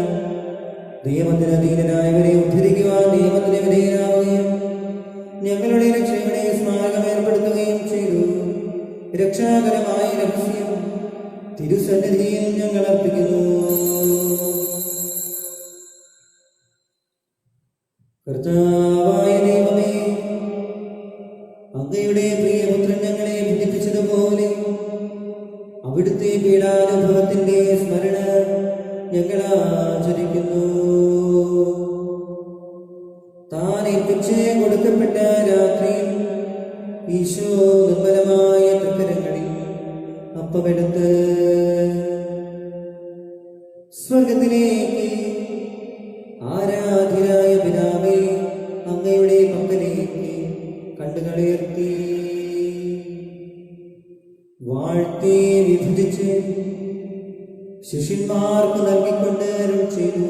നിയമത്തിന് അധീനനായവരെ ഉദ്ധരിക്കുവാൻ നിയമത്തിന് വിധേയനാവുകയും ഞങ്ങളുടെ രക്ഷയുടെ സ്മാരകം ഏർപ്പെടുത്തുകയും ചെയ്തു. രക്ഷാകരമായ രഹസ്യം തിരുസന്നിധിയിൽ ഞങ്ങൾ അർപ്പിക്കുന്നു. കർത്താവായ ദൈവമേ, അങ്ങയുടെ പ്രിയപുത്രൻ ഞങ്ങളെ ബന്ധിപ്പിച്ചതുപോലെ അവിടുത്തെ പീഡാനുഭവത്തിന്റെ സ്മരണ ഞങ്ങൾ ആചരിക്കുന്നു. താൻ ഏൽപ്പിച്ച് കൊടുക്കപ്പെട്ട രാത്രിയിൽ ഈശോ നിർമ്മലമായ തൃക്കരങ്ങളിൽ അപ്പമെടുത്ത് സ്വർഗത്തിലേക്ക് ആരാധ്യരായ പിതാവേ അങ്ങയുടെ പക്കലേക്ക് കണ്ണുകളുയർത്തി വാഴ്ത്തി വിഭജിച്ച് ശിഷ്യന്മാർക്ക് നൽകിക്കൊണ്ട് അരുൾ ചെയ്തു.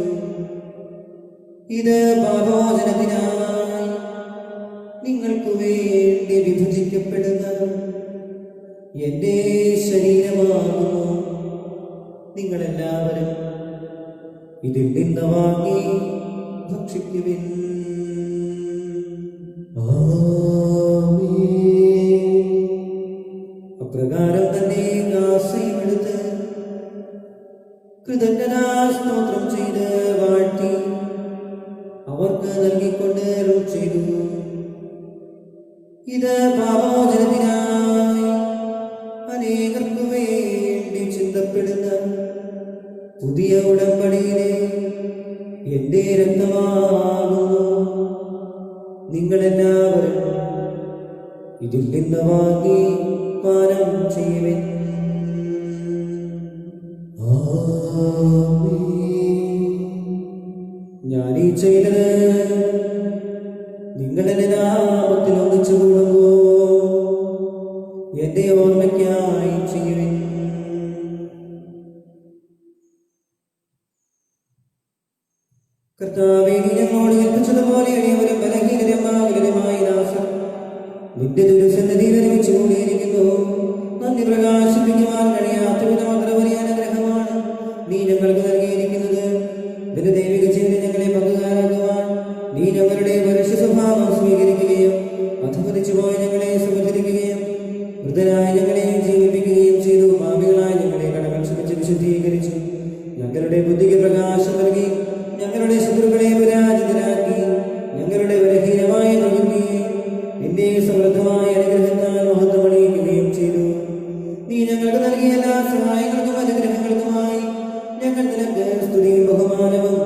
ഇത് പാപോജനത്തിനായി നിങ്ങൾക്ക് വേണ്ടി വിഭജിക്കപ്പെടുന്ന എന്റെ ശരീരമാകുന്നു. നിങ്ങളെല്ലാവരും ഇതിൽ നിന്ന് വാങ്ങി ഭക്ഷിക്കുവിൻ. അപ്രകാരം തന്നെ ദാസയുമെടുത്ത് കൃതജ്ഞതാ സ്തോത്രം ചെയ്ത് വാഴ്ത്തി അവർക്ക് നൽകിക്കൊണ്ട് അരുൾ ചെയ്തു. ഇത് പാപോജനത്തിനായി അനേകർക്കു വേണ്ടി ചിന്തപ്പെടുന്ന പുതിയ ഉടമ്പടിയിലെ എന്റെ രക്തമാകുന്നു. നിങ്ങളെല്ലാവരും ഇതിൽ നിന്ന് വാങ്ങി പാനം ചെയ്യുവിൻ. ഞാൻ ഈ ചെയ്തത് നിങ്ങളെന്റെ നാമത്തിൽ ഒന്നിച്ചു കൂടുമ്പോ എന്റെ ഓർമ്മയ്ക്കായി ചെയ്യുവിൻ. കർത്താവേ, നീ ഞങ്ങളോട് കൽപ്പിച്ചതുപോലെ എളിയവരും ബലഹീനരും ആകുലരുമായ ദാസർ നിന്റെ ദുരുസന്നിധിയിൽ ഒരുമിച്ച് കൂടിയിരിക്കുന്നു. നന്ദി പ്രകാശിപ്പിക്കുവാൻ കഴിയാത്ത വിധം അത്ര വലിയ അനുഗ്രഹമാണ് നീ ഞങ്ങൾക്ക് നൽകിയിരിക്കുന്നത്. നിന്റെ ദൈവിക ജീവിതം ഞങ്ങളെ പങ്കുകാരാക്കുവാൻ നീ ഞങ്ങളുടെ മനുഷ്യ സ്വഭാവം സ്വീകരിക്കുകയും അധപതിച്ചു പോയ ഞങ്ങളെ സുഖരിക്കുകയും വൃദ്ധരായ ഞങ്ങളെ ജീവിപ്പിക്കുകയും ചെയ്തു. പാപികളായ ഞങ്ങളെ കടങ്ങൾ ക്ഷമിച്ച് വിശുദ്ധീകരിച്ചു. ഞങ്ങളുടെ ബുദ്ധിക്ക് പ്രകാശം നൽകി ഞങ്ങളുടെ ശത്രുക്കളെ പരാജിതരാക്കി. ഞങ്ങളുടെ ബലഹീനമായ പ്രകൃതിയെ നിന്റെ സമൃദ്ധമായ അനുഗ്രഹത്താൽ മഹത്വമണിയിക്കുകയും ചെയ്തു. നീ ഞങ്ങൾക്ക് നൽകിയ എല്ലാ സഹായങ്ങൾക്കും അനുഗ്രഹങ്ങൾക്കുമായി ഞങ്ങൾ നിനക്ക് സ്തുതിയും ബഹുമാനവും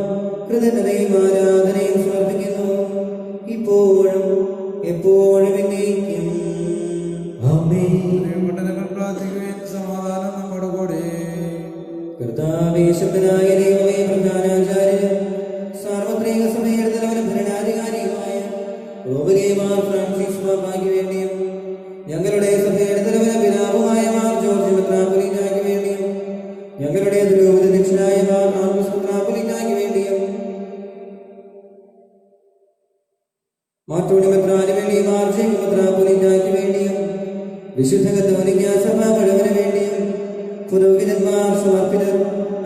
കൃതജ്ഞതയും ആരാധനയും സമർപ്പിക്കുന്നു, ഇപ്പോഴും എപ്പോഴും എന്നേക്കും. ആമേൻ. നിങ്ങൾ പ്രാർത്ഥിക്കുകയും സമാധാനം നമ്മുടെ കൂടെ. കർത്താവേ, ശക്തനായ ദൈവമേ, പ്രധാനാചാര്യനും സാർവത്രിക സഭയുടെ തലവനും ഭരണാധികാരിയുമായ റോബിലെ മാർ ഫ്രാൻസിസ് പാപ്പായ്ക്ക് വേണ്ടിയും ഞങ്ങളുടെ സഭയുടെ തലവനും പിതാവുമായ മാർ ജോർജ് മെത്രാപ്പൊലീത്തായ്ക്ക് വേണ്ടിയും ഞങ്ങളുടെ ദുരൂപദക്ഷനായ മാർ ആൻഡ്രൂസ് മെത്രാപ്പൊലീത്തായ്ക്ക് വേണ്ടിയും മാർത്തോണി മെത്രാന് വേണ്ടിയും മാർ ജേക്കബ് മെത്രാപ്പൊലീത്തായ്ക്ക് വേണ്ടിയും വിശുദ്ധ കത്തോലിക്കാ സഭ മുഴുവന് വേണ്ടിയും പുരോഹിതന്മാർ, സമർപ്പിതർ,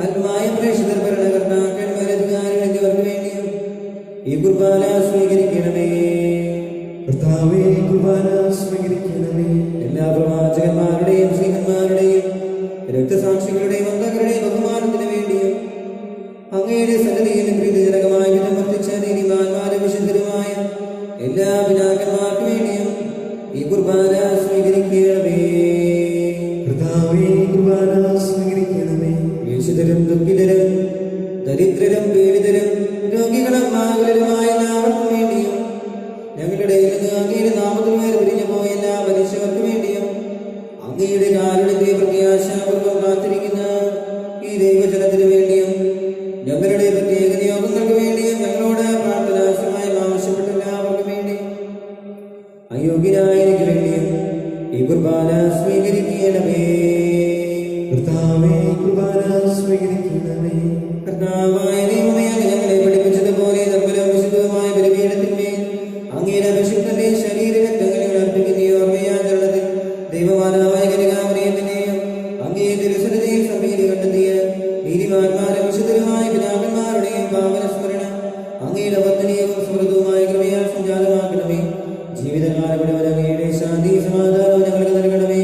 ആത്മായ പ്രേക്ഷിതർ, ഭരണകർത്താക്കൾ, മേലധികാരികൾ എന്നിവർക്ക് വേണ്ടിയും ഈ കുർബാന സ്വീകരിക്കണമേ. കർത്താവേ, കുർബാന സ്വീകരിക്കണമേ. എല്ലാ പ്രവാചകന്മാരുടെയും സ്ത്രീഹന്മാരുടെയും രക്തസാക്ഷികളുടെയും അന്തകരുടെയും ബഹുമാനത്തിന് വേണ്ടിയും അങ്ങയുടെ സന്നിധിയിൽ പ്രീതിജനകമായ വിധം വർദ്ധിച്ച നീതിമാന്മാരും വിശുദ്ധരുമായ എല്ലാ പിതാക്കന്മാർക്ക് വേണ്ടിയും ഈ കുർബാന സ്വീകരിക്കണമേ. കർത്താവേ, കുർബാന സ്വീകരിക്കണമേ. വീശിതരും ദുഃഖിതരും ദരിദ്രരും പീഡിതരും രോഗികളും ആകുലരുമായ എല്ലാവർക്കും വേണ്ടിയും ഞങ്ങളുടെ അങ്ങയുടെ നാമത്തിൽ മേൽ പിരിഞ്ഞു പോയ എല്ലാ മനുഷ്യർക്ക് വേണ്ടിയും അങ്ങയുടെ കാരുണ്യത്തെ പ്രത്യാശാപൂർവ്വം കാത്തിരിക്കുന്ന ഈ ദൈവജനത്തിനു വേണ്ടിയും ഞങ്ങളുടെ പ്രത്യേക നിയോഗങ്ങൾക്ക് വേണ്ടിയും ഞങ്ങളോട് പ്രാർത്ഥനാശ്രമായി ആവശ്യപ്പെട്ട എല്ലാവർക്കും വേണ്ടി അയോഗ്യനായതിനു വേണ്ടിയും ഈ കുർബാന സ്വീകരിക്കണമേ. കർത്താവേ, കുർബാന സ്വീകരിക്കണമേ. കർത്താവായ ദൈവമേ, അങ്ങ് ഞങ്ങളെ പഠിപ്പിച്ചതുപോലെ നിർമ്മലവും വിശുദ്ധവുമായ ബലിപീഠത്തിന്മേൽ അങ്ങയുടെ അഭിഷിക്തന്റെ ശരീരരക്തങ്ങൾ അർപ്പിക്കുന്ന ഈ ഓർമ്മയാചരണത്തിൽ ദൈവമാതാവായ കന്യകാമറിയത്തിനെയും അങ്ങേ തിരുസന്നിധിയിൽ സഭയിൽ കണ്ടെത്തിയ നീതിമാന്മാരും വിശുദ്ധരുമായ പിതാക്കന്മാരുടെയും പാവനസ്മരണ അങ്ങയുടെ വർദ്ധനീയവും സമൃദ്ധവുമായ കൃപയാൽ സംജാതമാക്കണമേ. ജീവിതകാലം മുഴുവൻ അങ്ങയുടെ ശാന്തി സമാധാനവും ഞങ്ങൾക്ക് നൽകണമേ.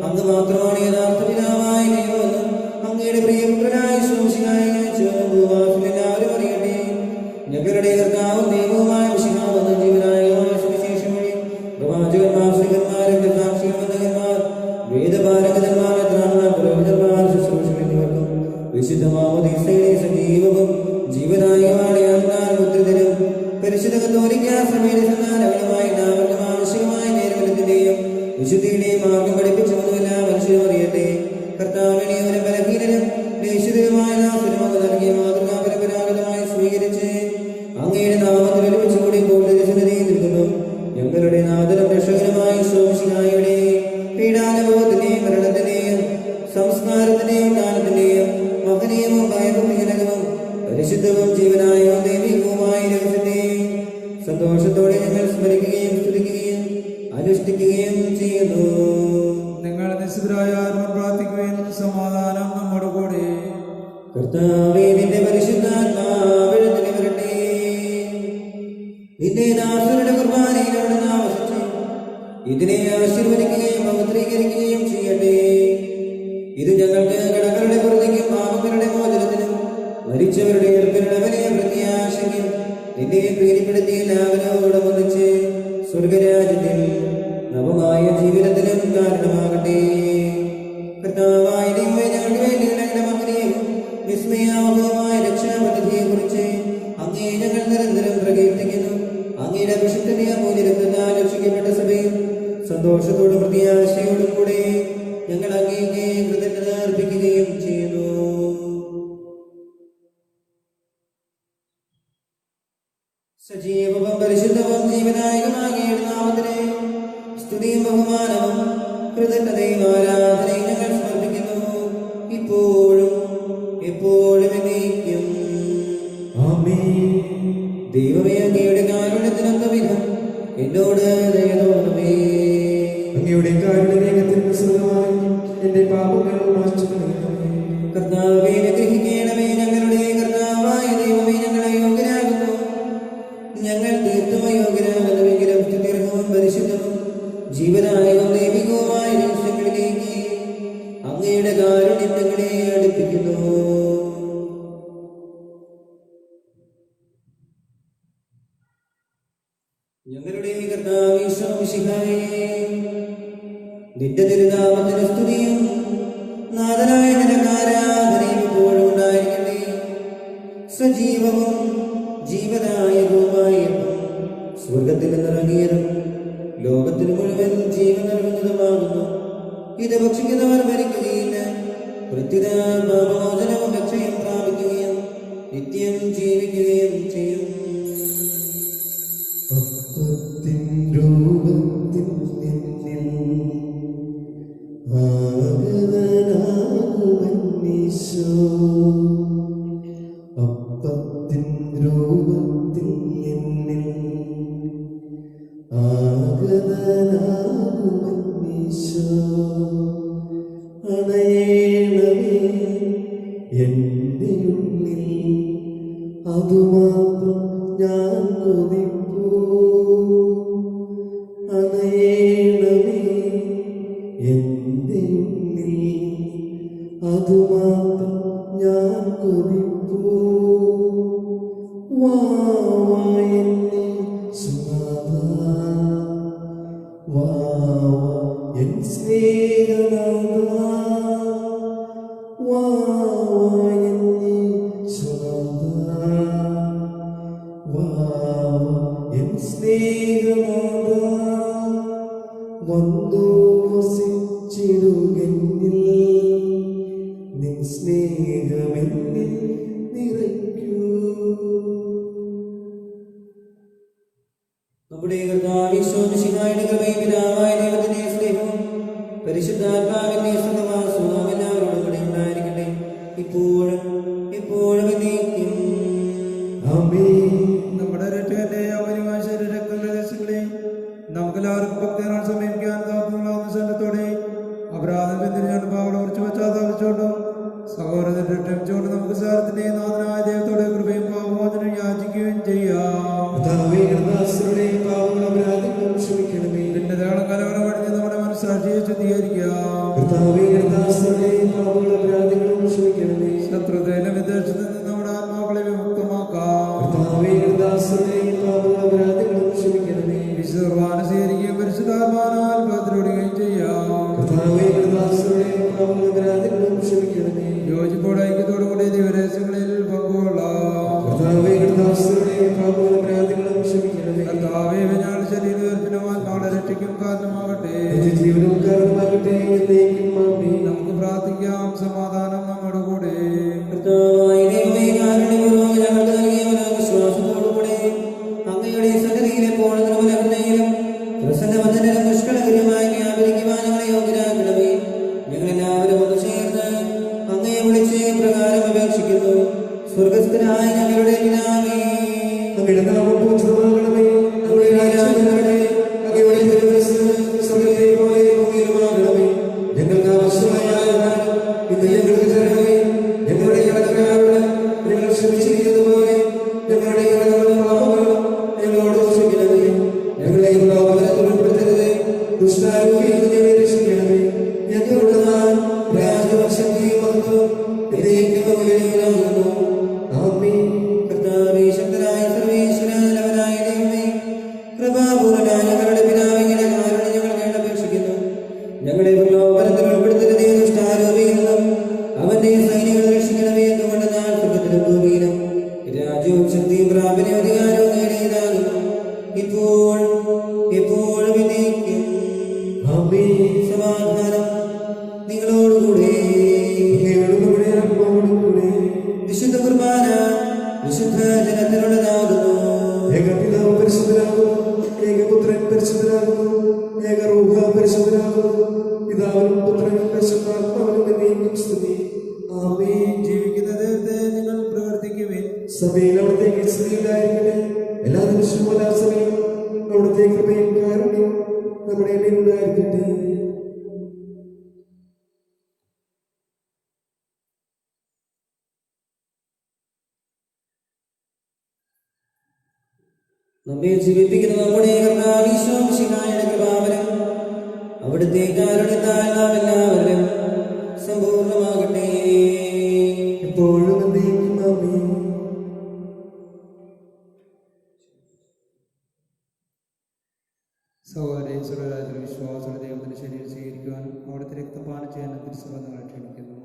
അങ്ങ് മാത്രമാണ് യഥാർത്ഥ പിതാവായ ദൈവമെന്നും അങ്ങയുടെ പ്രിയപുത്രനായ ശോഷിനായ ഭൂവാസിൽ എല്ലാവരും അറിയട്ടെ. ഞങ്ങളുടെ കർത്താവും ദൈവവുമായ മിശിഹാവെന്ന ജീവനായകമായ സുവിശേഷം വഴി പ്രവാചകന്മാർ, ശ്രീകന്മാരും സാക്ഷികൾ, ബന്ധകന്മാർ, വേദപാരംഗതന്മാർ, മെത്രാന്മാർ, പുരോഹിതന്മാർ, ശുശ്രൂഷകർ എന്നിവർക്കും വിശുദ്ധ മാമോദീസയുടെ സജീവവും ജീവനായകമായ മുദ്രിതരും പരിശുദ്ധ കത്തോലിക്കാ സഭയുടെ സന്താനങ്ങളുമായ എല്ലാവർക്കും ആവശ്യമായ നേരത്തിന്റെയും വിശുദ്ധിയുടെയും മാർഗം പഠിപ്പിച്ചുവെന്നും എല്ലാ മനുഷ്യരും അറിയട്ടെ. കർത്താവിനെയും ബലഹീനരും ദേശിതരുമായ നാസുരമൊക്കെ നൽകിയ മാതൃകാ പരമ്പരാഗതമായി സ്വീകരിച്ച് അങ്ങയുടെ നാമത്തിൽ ഒരുമിച്ച് കൂടി കൂടുതൽ നിൽക്കുന്നു. ഞങ്ങളുടെ നാഥനും രക്ഷകനുമായ ശോഷിനായുടെ പീഡാനുഭവത്തിന്റെയും മരണത്തിന്റെയും സംസ്കാരത്തിന്റെയും ദാനത്തിന്റെയും മഹനീയവും ഭയഭക്തിജനകവും പരിശുദ്ധവും ജീവനായവും ദൈവികവുമായ രഹസ്യത്തെ സന്തോഷത്തോടെ ഞങ്ങൾ സ്മരിക്കുകയും സ്തുതിക്കുകയും അനുഷ്ഠിക്കുകയും ചെയ്യുന്നു. നിങ്ങൾ നിസ്സരായ പ്രാർത്ഥിക്കുകയും സമാധാനം നമ്മുടെ കൂടെ. കർത്താവേ, നിന്റെ പരിശുദ്ധാത്മാവെഴുന്നള്ളി വരട്ടെ. നിന്റെ ദാസരുടെ കുർബാനയിൽ അവിടുന്ന് ആവസിച്ച് ഇതിനെ ആശീർവദിക്കുകയും പവിത്രീകരിക്കുകയും ചെയ്യട്ടെ. ഇത് ഞങ്ങൾക്ക് കടങ്ങളുടെ പുറത്തേക്കും പാപങ്ങളുടെ മോചനത്തിനും മരിച്ചവരുടെ ഉയർപ്പിനുള്ള വലിയ പ്രത്യാശയ്ക്കും നിന്നെ പ്രീതിപ്പെടുത്തി എല്ലാവരോടും ഒന്നിച്ച് സ്വർഗരാജ്യത്തിൽ നവമായ ജീവിതത്തിനും കാരണമാകട്ടെ. കർത്താവായ ദൈവമേ, ഞങ്ങൾക്ക് വേണ്ടിയുള്ള മഹനീയവും വിസ്മയാവഹവുമായ രക്ഷാപദ്ധതിയെ കുറിച്ച് അങ്ങേ ഞങ്ങൾ നിരന്തരം പ്രകീർത്തിക്കുന്നു. അങ്ങേ അങ്ങയുടെ വിശുദ്ധനെ മൂല്യരത്നാൽ രക്ഷിക്കപ്പെട്ട സഭയും സന്തോഷത്തോടും പ്രത്യാശയോടും കൂടെ ഞങ്ങൾ അങ്ങേക്ക് കൃതജ്ഞത അർപ്പിക്കുകയും ചെയ്യുന്നു. സജീവവും പരിശുദ്ധവും ജീവനായകമാകിയ നാമത്തിനെ സ്തുതിയും ബഹുമാനവും കൃതജ്ഞതയും ആരാധനയും ഞങ്ങൾ സമർപ്പിക്കുന്നു, ഇപ്പോഴും എപ്പോഴും എന്നേക്കും. ദൈവമേ, അങ്ങയുടെ കാരുണ്യത്തിനൊത്ത വിധം എന്നോട് ദയ തോന്നണമേ. അങ്ങയുടെ കാരുണ്യത്തിൽ പ്രസന്നമായി എന്റെ പാപങ്ങൾ മായ്ച്ചു കളയണമേ. കർത്താവേ, അനുഗ്രഹിക്കണമേ. ഞങ്ങളുടെ കർത്താവായ ദൈവമേ, ഞങ്ങൾ അയോഗ്യരാകുന്നു. ഞങ്ങൾ തീർത്തും അയോഗ്യരാകുന്നുവെങ്കിലും സ്തുത്യർഹവും പരിശുദ്ധവും ജീവനായകവും ദൈവികവുമായ രഹസ്യങ്ങളിലേക്ക് അങ്ങയുടെ കാരുണ്യം ഞങ്ങളെ അടുപ്പിക്കുന്നു. ഞങ്ങളുടെ കർത്താവേ ഈശോമിശിഹായേ, നിന്റെ തിരുനാമത്തിന് സ്തുതിയും നാഥനായ നിനക്ക് ആരാധനയും എപ്പോഴും ഉണ്ടായിരിക്കട്ടെ. സജീവവും ജീവനായകവുമായ സ്വർഗത്തിൽ നിന്നിറങ്ങിയതും ലോകത്തിന് മുഴുവൻ ജീവൻ നൽകുന്നതുമാകുന്നു. ഇത് ഭക്ഷിക്കുന്നവർ മരിക്കുകയില്ല, പ്രത്യുത പാപമോചനവും രക്ഷയും പ്രാപിക്കുകയും നിത്യം ജീവിക്കുകയും ചെയ്യും. അപ്പത്തിൻ രൂപത്തിൽ നിന്നിൽ ആഗതനാകുമന്നീശോ, അപ്പത്തിൻ രൂപത്തിൽ നിന്നിൽ ആഗതനാകുമന്നീശോ, അണയേണമേ എൻ്റെ ഉള്ളിൽ, അതുമാത്രം ഞാൻ കൊതിപ്പൂ. അണയേണമേ എൻ്റെ ഉള്ളിൽ, അതുമാത്രം ഞാൻ കൊതിപ്പൂ. വാവായെന്നെ സുനാഥാ, വാവാ എൻ സ്നേഹനാഥാ, വാവായെന്നെ സുനാഥാ, വാവാ എൻ സ്നേഹനാഥാ, വന്നു വസിച്ചിടുകെന്നിൽ, നിൻ സ്നേഹമെന്നിൽ നിറയ്ക്കൂ. നമ്മുടെ കർത്താവ് ഈശോമിശിഹായുടെ കൃപയും പിതാവായ ദൈവത്തിന്റെ സ്നേഹവും പരിശുദ്ധാത്മാവിന്റെ സഹവാസവും നാം എല്ലാവരോടും കൂടെ ഉണ്ടായിരിക്കട്ടെ, ഇപ്പോഴും എപ്പോഴും എന്നേക്കും. ആമേൻ. നമ്മുടെ രക്ഷകന്റെ അമൂല്യമായ ശരീരരക്തങ്ങളെ നമുക്കെല്ലാവർക്കും ഭക്തനാൾ സമീപിക്കാൻ താല്പര്യമുള്ള സ്ഥലത്തോടെ അപരാധം പിന്തിരിഞ്ഞുകൊണ്ട് പാവളെ കുറിച്ച് പശ്ചാത്താപിച്ചുകൊണ്ടും സഹോദരനെ രക്ഷിച്ചുകൊണ്ട് നമുക്ക് സാരത്തിന്റെ നാഥനായ ദൈവത്തോടെ കൃപയും പാപമോചനം യാചിക്കുകയും ചെയ്യാം. കർത്താവേ, കർത്താവേ, പാവങ്ങളും അപരാധങ്ങളും ക്ഷമിക്കണമേ. നിന്റെ ധാരാളം കലവറ പഠിച്ച് നമ്മുടെ മനസ്സാക്ഷിയെ ശുദ്ധീകരിക്കാം. കർത്താവേ, കർത്താവേ, പാവങ്ങളും അപരാധങ്ങളും ക്ഷമിക്കണമേ. ശത്രുതയിലെ വിദേശത്ത് നിന്ന് നമ്മുടെ ആത്മാക്കളെ വിമുക്തമാക്കാം. കർത്താവേ, കർത്താവേ, പാവങ്ങളും അപരാധങ്ങളും ക്ഷമിക്കണമേ. വിശുദ്ധ സ്വീകരിക്കുകയും പരിശുദ്ധാത്മാവിനാൽ പ്രതിരോധിക്കുകയും ചെയ്യാം. കർത്താവേ, കർത്താവേ, പാവങ്ങളും അപരാധങ്ങളും ക്ഷമിക്കണമേ. യോജിപ്പോടെ ഐക്യത്തോടുകൂടി ദിവരഹസ്യങ്ങളിൽ പങ്കുകൊള്ളാം. കർത്താവേ, കർത്താവേ, പാവങ്ങളും അപരാധങ്ങളും ക്ഷമിക്കണമേ. കർത്താവേ, ഞങ്ങളുടെ ശരീരത്തിനും ആത്മാക്കളെ രക്ഷിക്കും കാരണമാകട്ടെ. ജീവനും കാരണമാകട്ടെ, എന്നേക്കും ആമേൻ. നമുക്ക് പ്രാർത്ഥിക്കാം. സമാധാനം നമ്മുടെ കൂടെ. കർത്താവായ ദൈവമേ, കാരുണ്യപൂർവ്വം ഞങ്ങൾക്ക് നൽകിയവനായ വിശ്വാസത്തോടുകൂടെ അങ്ങയുടെ സന്നിധിയിൽ എപ്പോഴും നിർമ്മലഹൃദയനും പ്രസന്നവദനനും നിഷ്കളങ്കരുമായി വ്യാപരിക്കുവാൻ ഞങ്ങളെ യോഗ്യരാക്കണമേ. ഞങ്ങളെല്ലാവരും ഒന്ന് ചേർന്ന് അങ്ങയെ വിളിച്ച് പ്രകാരം അപേക്ഷിക്കുന്നു. സ്വർഗസ്ഥനായ ഞങ്ങളുടെ പിതാവേ, അങ്ങയുടെ നാമം പൂജിതമാകണമേ. അങ്ങയുടെ രാജ്യം വരണമേ. അങ്ങയുടെ തിരുമനസ്സ് സ്വർഗ്ഗത്തിലെ പോലെ ഭൂമിയിലുമാകണമേ. ഞങ്ങൾക്ക് ആവശ്യമായ ആഹാരം ഇന്ന് ഞങ്ങൾക്ക് തരണമേ. ഞങ്ങളുടെ കടക്കാരോട് ഞങ്ങൾ ക്ഷമിച്ചിരിക്കുന്നതുപോലെ ഞങ്ങളുടെ കടങ്ങളും പാപങ്ങളും ഞങ്ങളോട് ക്ഷമിക്കണമേ. ഇപ്പോൾ എപ്പോഴും എന്നേക്കും. ആമേൻ. സമാധാനം നിങ്ങളോടുകൂടെ. അങ്ങയോടും നമ്മുടെ ആത്മാവോടും കൂടെ. വിശുദ്ധ കുർബാന വിശുദ്ധ ജനത്തിനുള്ളതാകുന്നു. ഏകപിതാവ് പരിശുദ്ധനാകുന്നു, ഏകപുത്രൻ പരിശുദ്ധനാകുന്നു, ഏകറൂഹ പരിശുദ്ധനാകുന്നു. പിതാവിനും പുത്രനും പരിശുദ്ധാത്മാവിനും എന്നേക്കും സ്തുതി. ആമേൻ. ജീവിക്കുന്ന ദൈവത്തെ നിങ്ങൾ പ്രവർത്തിക്കുവിൻ. സഭയിൽ അവിടുത്തേക്ക് സ്തുതിയുണ്ടായിരിക്കട്ടെ. എല്ലാ നിമിഷവും എല്ലാ സമയവും അവിടുത്തെ കൃപയും കാരുണ്യവും നമ്മുടെ മേൽ ഉണ്ടായിരിക്കട്ടെ. നമ്മെ ജീവിപ്പിക്കുന്ന നമ്മുടെ കർത്താവ് ഈശോ മിശിഹായുടെ കൃപാവരം അവിടുത്തെ കാരുണ്യത്താൽ നാം എല്ലാവരും സമ്പൂർണ്ണമാകട്ടെ. എപ്പോഴും എന്നേക്കും ആമേൻ. സഹോദരി സർവരാജ്യ വിശ്വാസമുള്ള ദൈവത്തിന്റെ ശരീരം സ്വീകരിക്കുവാനും അവിടുത്തെ രക്തപാനം ചെയ്യാനും തിരുസഭ നിങ്ങളെ ക്ഷണിക്കുന്നു.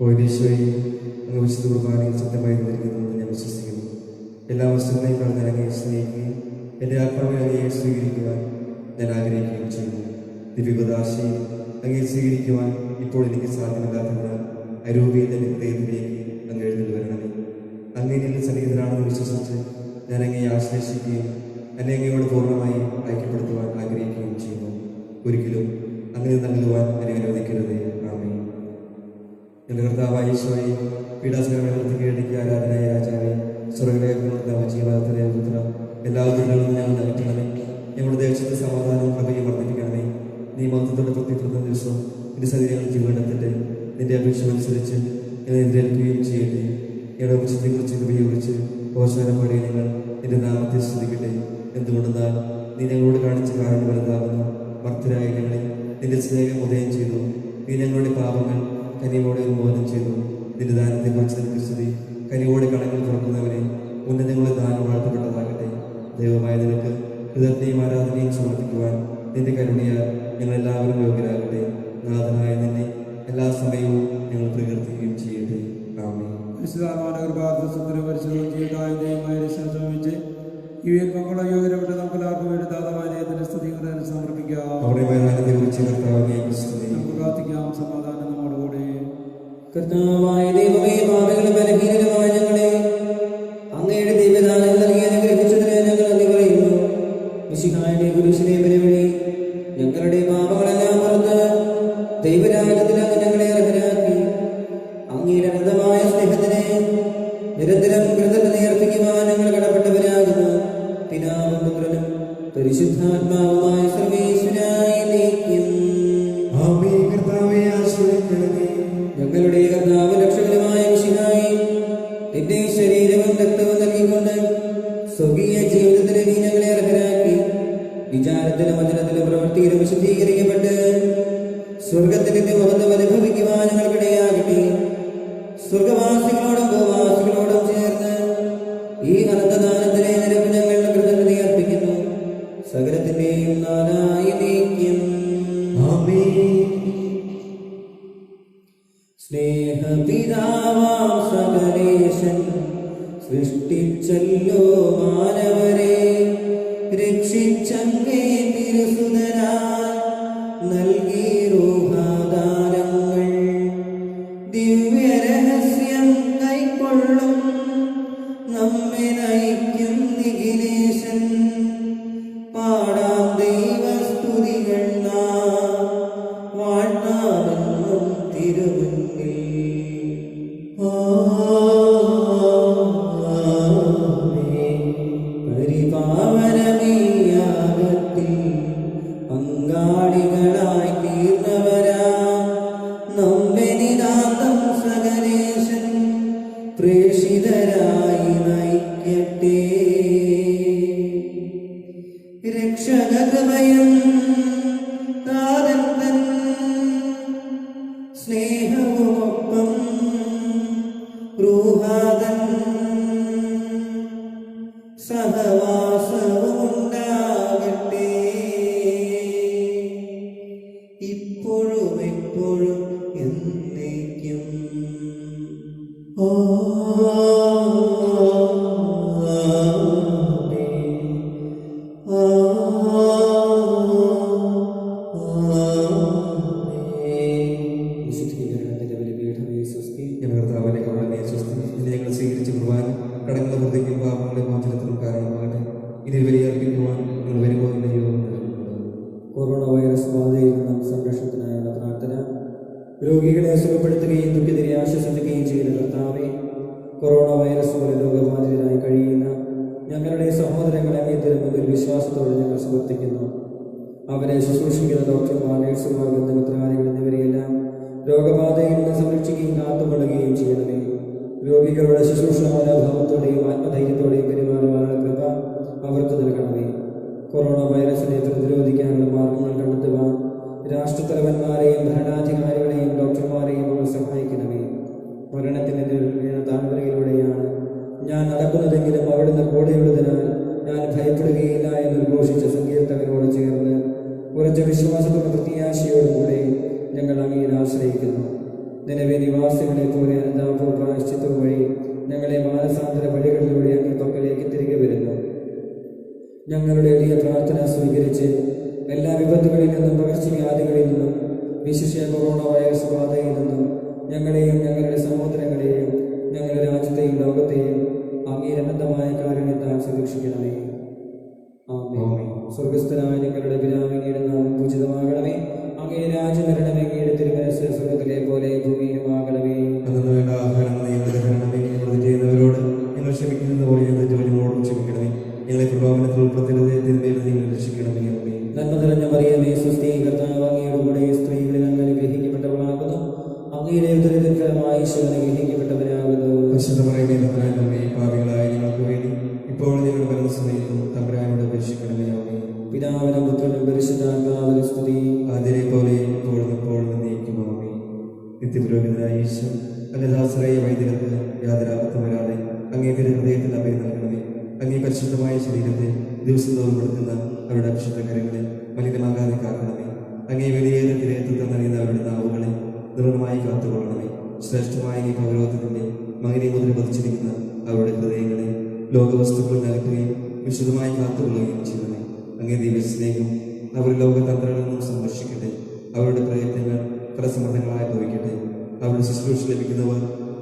ഓരീശോയും അങ്ങ് വിശുദ്ധ കുർബാനയിൽ സത്യമായി നിൽക്കുന്നുവെന്ന് ഞാൻ വിശ്വസിക്കുന്നു. എല്ലാ വസ്തുക്കളെയും ഞാൻ അങ്ങയെ സ്നേഹിക്കുകയും എൻ്റെ ആത്മാവിനെ അങ്ങയെ സ്വീകരിക്കുവാൻ ഞാൻ ആഗ്രഹിക്കുകയും ചെയ്യുന്നു. ദിവ്യപദാശയും അങ്ങയെ സ്വീകരിക്കുവാൻ ഇപ്പോൾ എനിക്ക് സാധ്യമല്ലാത്തതിനാൽ അരൂപിയിൽ എൻ്റെ ഹൃദയത്തിലേക്ക് അങ്ങ് എഴുന്നേറ്റ് വരണമേ. അങ്ങയുടെ സന്നിഹിതനാണെന്ന് വിശ്വസിച്ച് ഞാൻ അങ്ങയെ ആശ്ലേഷിക്കുകയും എന്നെ അങ്ങയോട് പൂർണ്ണമായും ഐക്യപ്പെടുത്തുവാൻ ആഗ്രഹിക്കുകയും ചെയ്യുന്നു. ഒരിക്കലും അങ്ങനെ നൽകുവാൻ എന്നെ അനുവദിക്കരുതേ. ആമേൻ. എൻ്റെ കർത്താവായ ഈശോയെ, പീഡാസനങ്ങൾക്ക് കീഴടക്കിയ ആരാധനായ രാജാവേ, സ്വർഗ്ഗലോകത്തിലുള്ള ജീവത്തിലെ പുത്ര എല്ലാ ദുരിതങ്ങളും ഞങ്ങൾ നൽകണമേ. ഞങ്ങളുടെ ദേശത്തെ സമാധാനവും കൃപയും വർദ്ധിപ്പിക്കണമേ. നീ മഹത്വത്തോടെ പ്രത്യക്ഷപ്പെടുന്ന ദിവസം നിന്റെ സന്നിധികൾ ജീവനത്തിൻ്റെ നിന്റെ അപേക്ഷ അനുസരിച്ച് ഞങ്ങൾ എതിരേൽക്കുകയും ചെയ്യട്ടെ. ഞങ്ങളുടെ വൃക്ഷത്തെക്കുറിച്ച് കൃപയെക്കുറിച്ച് പോഷകരപ്പാടെ ഞങ്ങൾ നിന്റെ നാമത്തെ സ്തുതിക്കട്ടെ. എന്തുകൊണ്ടെന്നാൽ നീ ഞങ്ങളോട് കാണിച്ച കാരണം വലുതാകുന്നു. ഭക്തരായ ഞങ്ങളിൽ നിന്റെ സ്നേഹം ഉദയം ചെയ്തു. നീ ഞങ്ങളുടെ പാപങ്ങൾ കനിവോടെ ഉന്മോചനം ചെയ്തു. നിന്റെ ദാനത്തെക്കുറിച്ച് നിനക്ക് സ്തുതി. കനിവോടെ കണങ്ങൾ തുറക്കുന്നവരെ ഉന്നതങ്ങളുടെ ദാനം വാഴ്ത്തപ്പെട്ടതാകട്ടെ. ദൈവമായ നിനക്ക് കൃതജ്ഞയും ആരാധനയും സമർപ്പിക്കുവാൻ നിന്റെ കരുണയാൽ ഞങ്ങളെല്ലാവരും യോഗ്യരാകട്ടെ. നാഥനായ നിന്നെ എല്ലാ സമയവും ഞങ്ങൾ പ്രകീർത്തിക്കുകയും ചെയ്യട്ടെ. ആമേൻ. പരിശുദ്ധാത്മാവിന്റെ ഇവയിൽ പങ്കുള്ള യോഗ്യരപ്പെട്ട നമുക്ക് എല്ലാവർക്കും വേണ്ടി ദാതാവായ സ്തുതികളെ സമർപ്പിക്കാം. അവരുടെ മൈതാനത്തെക്കുറിച്ച് കർത്താവിനെ സ്തുതി. നമുക്ക് പ്രാർത്ഥിക്കാം. സമാധാനം നമ്മോടുകൂടെ. കർത്താവായ ദൈവമേ, പാപികളും ബലഹീനരുമായ ഞങ്ങളെ അങ്ങയുടെ ദിവ്യദാനം നൽകി അനുഗ്രഹിച്ചതിന് ഞങ്ങൾ നന്ദി പറയുന്നു. മിശിഹായുടെ കുരിശിലെ ബലിവഴി ഞങ്ങളുടെ പാപങ്ങളെല്ലാം മറന്ന് ദൈവരാജ്യത്തിൽ അങ്ങ് ഞങ്ങളെ അർഹരാക്കി. അങ്ങയുടെ അനന്തമായ സ്നേഹത്തിന് നിരന്തരം കൃതജ്ഞത അർപ്പിക്കുവാൻ ഞങ്ങൾ കടപ്പെട്ടവരാകുന്നു. പിതാവും പുത്രനും പരിശുദ്ധാത്മാവുമായ സർവേശ്വരായ നീക്കും. ആമേൻ. കർത്താവേ ആശ്രയിക്കണമേ. ഞങ്ങളുടെ കർത്താവ് രക്ഷകനുമായ മിശിഹായേ, നിന്റെ ശരീരവും രക്തവും നൽകിക്കൊണ്ട് സ്വർഗീയ ജീവിതത്തിന് നീ ഞങ്ങളെ അർഹരാക്കി. വിചാരത്തിലും വചനത്തിലും പ്രവൃത്തിയിലും വിശുദ്ധീകരിക്കപ്പെട്ട് സ്വർഗത്തിന്റെ മഹത്വം അനുഭവിക്കുവാൻ ഞങ്ങൾക്കിടയാകട്ടെ. സ്വർഗവാസികളോടും ഭൂവാസികളോടും ചേർന്ന് ഈ അനന്തദാനത്തിനെ നിരക്ക് ഞങ്ങൾ കൃതജ്ഞത അർപ്പിക്കുന്നു. സകലത്തിന്റെയും നാഥായ നീക്കും. ആമേൻ. സ്നേഹപിതാവാം സകലേശൻ സൃഷ്ടിച്ചല്ലോ മാനവരെ, രക്ഷിച്ചങ്ങേ തിരുസുതനായി നൽകി റൂഹാദാനങ്ങൾ. ദിവ്യരഹസ്യം കൈക്കൊള്ളും നമ്മെ നയിക്കും നിഖിലേശൻ. പാടാം ദൈവസ്തുതികൾ നാം വാഴ്ത്താമെന്നും തിരുമുൻപിൽ. പരിപാവനമീ യാഗത്തിൽ പങ്കാളികളായി തീർന്നവരാ നമ്മെ നിതാന്തം സകലേശൻ പ്രേഷിതരായി നയിക്കട്ടെ. രക്ഷകൃപയും താതൻ സ്നേഹവുമൊപ്പം റൂഹാദൻ സഹവാസവുമുണ്ടാകട്ടെ ഇപ്പോഴും എപ്പോഴും എന്നേക്കും. വിശുദ്ധീകരണത്തിന്റെ ബലിപീഠമേ സ്വസ്തി. കർത്താവിന്റെ കവളമേ സ്വസ്തി. ഇന്ന് ഞങ്ങൾ സ്വീകരിച്ച കുർബാന കടങ്ങളുടെ വൃത്തിക്കും പാപങ്ങളുടെ മോചനത്തിനും കാരണമാകട്ടെ. ഇതിൽ ബലിയർപ്പിക്കുവാൻ നിങ്ങൾ വരുമോ ഇല്ലയോ എന്ന്. കൊറോണ വൈറസ് ബാധയിൽ നിന്നും സംരക്ഷണത്തിനായുള്ള പ്രാർത്ഥന. രോഗികളെ സുഖപ്പെടുത്തുകയും ദുഃഖിതരെ ആശ്വസിപ്പിക്കുകയും ചെയ്യുന്ന കർത്താവെ, കൊറോണ വൈറസ് പോലെ രോഗബാധിതരായി കഴിയുന്ന ഞങ്ങളുടെ സഹോദരങ്ങളെ അങ്ങേതിന് മുമ്പിൽ വിശ്വാസത്തോടെ ഞങ്ങൾ സമർപ്പിക്കുന്നു. അവരെ ശുശ്രൂഷിക്കുന്ന ഡോക്ടർമാർ, നഴ്സുമാർ, ബന്ധുമിത്രാദികൾ എന്നിവരെയെല്ലാം രോഗബാധയിൽ നിന്ന് സംരക്ഷിക്കുകയും കാത്തുകൊള്ളുകയും ചെയ്യണമേ. രോഗികളുടെ ശുശ്രൂഷ മനോഭാവത്തോടെയും ആത്മധൈര്യത്തോടെയും പെരുമാറുവാനുള്ള കൃപ അവർക്ക് നൽകണമേ. കൊറോണ വൈറസിനെ പ്രതിരോധിക്കാനുള്ള മാർഗങ്ങൾ കണ്ടെത്തുവാൻ രാഷ്ട്രത്തലവന്മാരെയും ഭരണാധികാരികളെയും ഡോക്ടർമാരെയും അവർ സഹായിക്കണമേ. മരണത്തിൻ്റെ വീണ താഴ്വരയിലൂടെയാണ് ഞാൻ നടക്കുന്നതെങ്കിലും അവിടുന്ന് കൂടെയുള്ളതിനാൽ ഞാൻ ഭയപ്പെടുകയില്ല എന്ന് ഉദ്ഘോഷിച്ച സങ്കീർത്തകരോട് ചേർന്ന് ഉറച്ച വിശ്വാസത്തോടും പ്രത്യാശയോടുകൂടെ ഞങ്ങൾ അങ്ങയിൽ ആശ്രയിക്കുന്നു. നിലവെ നിവാസികളെ പോലെ അനുതാപവും പ്രായശ്ചിത്തവും വഴി ഞങ്ങളെ മാനസാന്തര വഴികളിലൂടെ അങ്ങേ പക്കലേക്ക് തിരികെ വരുന്നു. ഞങ്ങളുടെ എളിയ പ്രാർത്ഥന സ്വീകരിച്ച് എല്ലാ വിപത്തുകളിൽ നിന്നും പകർച്ചവ്യാധികളിൽ നിന്നും വിശിഷ്യ കൊറോണ വൈറസ് ബാധയിൽ നിന്നും ഞങ്ങളെയും ഞങ്ങളുടെ സഹോദരങ്ങളെയും ഞങ്ങളുടെ രാജ്യത്തെയും ലോകത്തെയും അങ്ങേ അനന്തമായ കാരുണ്യത്താൽ സംരക്ഷിക്കണമേ. ആമേൻ. സ്വർഗസ്ഥനായ ഞങ്ങളുടെ പിതാവിന്റെ നാമം പൂജിതമാകണമേ. അങ്ങേ രാജ്യം വരണമേ. അങ്ങയുടെ തിരുമനസ്സ് സ്വർഗത്തിലെ പോലെ ഭൂമിയിലുമാകണമേ. അന്നു വേണ്ട ആഹാരം ഞങ്ങൾക്ക് തരണമേ. ഞങ്ങൾ ചെയ്യുന്നവരോട് ഞങ്ങൾ ക്ഷമിക്കുന്നത് പോലെ ഞങ്ങളുടെ ജോലികളോടും ക്ഷമിക്കണമേ. ഞങ്ങളെ പ്രലോഭനത്തിൽ ഉൾപ്പെടുത്തരുതേ, തിന്മയിൽ നിങ്ങൾ രക്ഷിക്കണമേ. നന്മ നിറഞ്ഞ മറിയമേ സ്വസ്തി. കർത്താവ് അങ്ങയുടെ കൂടെ സ്ത്രീകളിൽ അങ്ങ് അനുഗ്രഹിക്കപ്പെട്ടവളാകുന്നു. അങ്ങയുടെ ഉദരത്തിൻ ഫലമായി ഈശോ അനുഗ്രഹിക്കപ്പെട്ടവനാകുന്നു. പരിശുദ്ധ മറിയമേ, തമ്പുരാന്റെ പാപികളായ ഞങ്ങൾക്ക് വേണ്ടി ഇപ്പോൾ ഞങ്ങളുടെ മരണസമയത്തും തമ്പുരാനോട് അപേക്ഷിക്കണമേ. ആമേൻ. പിതാവിനും പുത്രനും പരിശുദ്ധാത്മാവിനും സ്തുതി. അതിനെ പോലെ ഇപ്പോഴും എപ്പോഴും എന്നേക്കും. ആമേൻ. നിത്യപുരോഹിതനായ ഈശോ അന്നദാസരായ വൈദികർക്ക് യാതൊരാപത്തും വരാതെ അങ്ങേ ഹൃദയത്തിൽ അഭയം നൽകണമേ. അങ്ങേ പരിശുദ്ധമായ ശരീരത്തെ ദിവസം തോറും കൊടുക്കുന്ന അവരുടെ അഭിഷുദ്ധ കരങ്ങളെ മലിനമാകാതെ കാക്കണമേ. അങ്ങേ വലിയ തിരയത്വം നനയുന്ന അവരുടെ നാവുകളെ ദൃഢമായി കാത്തുകൊള്ളണമേ. ശ്രേഷ്ഠമായ ഈ പൗരോധത്തിന്റെ മകനെ മുതൽ പതിച്ചിരിക്കുന്ന അവരുടെ ഹൃദയങ്ങളെ ലോകവസ്തുക്കളിൽ നൽകുകയും വിശുദ്ധമായി കാത്തുകൊള്ളുകയും ചെയ്യണമേ. അങ്ങേ ദിവ്യസ്നേഹം അവർ ലോകതന്ത്രങ്ങളിൽ നിന്നും സംരക്ഷിക്കട്ടെ. അവരുടെ പ്രയത്നങ്ങൾ ഫലസമൃദ്ധങ്ങളായി ഭവിക്കട്ടെ. അവരുടെ ശുശ്രൂഷ ലഭിക്കുന്നവർ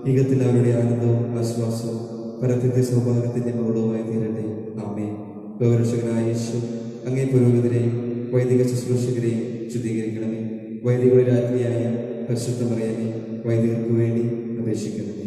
യുഗത്തിൽ അവരുടെ ആനന്ദവും ആശ്വാസവും പരത്തിന്റെ സൗഭാഗ്യത്തിന്റെ മകുടവുമായി തീരട്ടെ. ആമേൻ. ലോകരക്ഷകനായ യേശു അങ്ങേ പുരോഹിതരെയും വൈദിക ശുശ്രൂഷകരെയും ശുദ്ധീകരിക്കണമേ. വൈദികളുടെ രാജ്ഞിയായ പരിശുദ്ധ മറിയമേ, വൈദികർക്ക് വേണ്ടി അപേക്ഷിക്കണമേ.